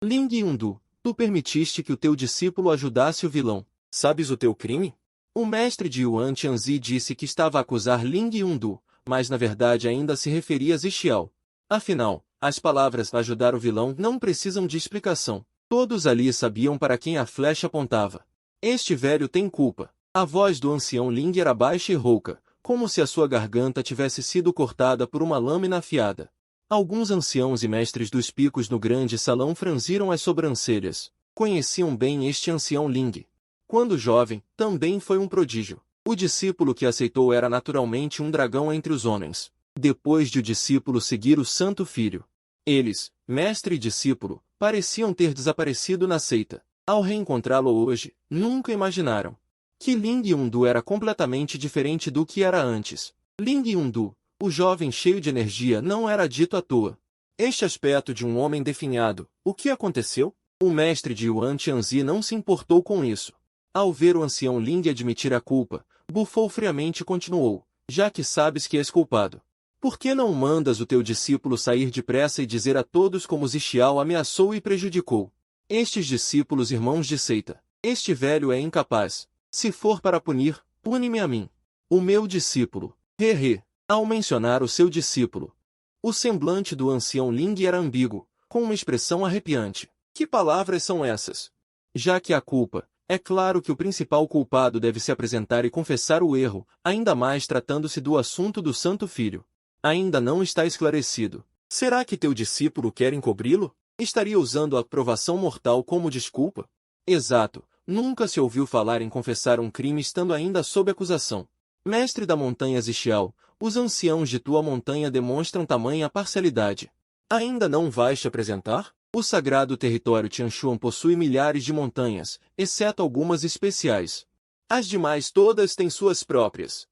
Ling Yundu, tu permitiste que o teu discípulo ajudasse o vilão. Sabes o teu crime? O mestre de Yuan Tianzi disse que estava a acusar Ling Yundu, mas na verdade ainda se referia a Zixiao. Afinal, as palavras ajudar o vilão não precisam de explicação. Todos ali sabiam para quem a flecha apontava. Este velho tem culpa. A voz do ancião Ling era baixa e rouca, como se a sua garganta tivesse sido cortada por uma lâmina afiada. Alguns anciãos e mestres dos picos no grande salão franziram as sobrancelhas. Conheciam bem este ancião Ling. Quando jovem, também foi um prodígio. O discípulo que aceitou era naturalmente um dragão entre os homens. Depois de o discípulo seguir o Santo Filho, eles, mestre e discípulo, pareciam ter desaparecido na seita. Ao reencontrá-lo hoje, nunca imaginaram que Ling Yundu era completamente diferente do que era antes. Ling Yundu, o jovem cheio de energia, não era dito à toa. Este aspecto de um homem definhado, o que aconteceu? O mestre de Yuan Tianzi não se importou com isso. Ao ver o ancião Ling admitir a culpa, bufou friamente e continuou, já que sabes que és culpado. Por que não mandas o teu discípulo sair depressa e dizer a todos como Zixiao ameaçou e prejudicou estes discípulos irmãos de seita? Este velho é incapaz. Se for para punir, pune-me a mim. O meu discípulo. Ao mencionar o seu discípulo, o semblante do ancião Ling era ambíguo, com uma expressão arrepiante. Que palavras são essas? Já que há culpa, é claro que o principal culpado deve se apresentar e confessar o erro, ainda mais tratando-se do assunto do Santo Filho. Ainda não está esclarecido. Será que teu discípulo quer encobri-lo? Estaria usando a provação mortal como desculpa? Exato, nunca se ouviu falar em confessar um crime estando ainda sob acusação. Mestre da montanha Zixiao, os anciãos de tua montanha demonstram tamanha parcialidade. Ainda não vais te apresentar? O sagrado território Tianshuan possui milhares de montanhas, exceto algumas especiais. As demais todas têm suas próprias.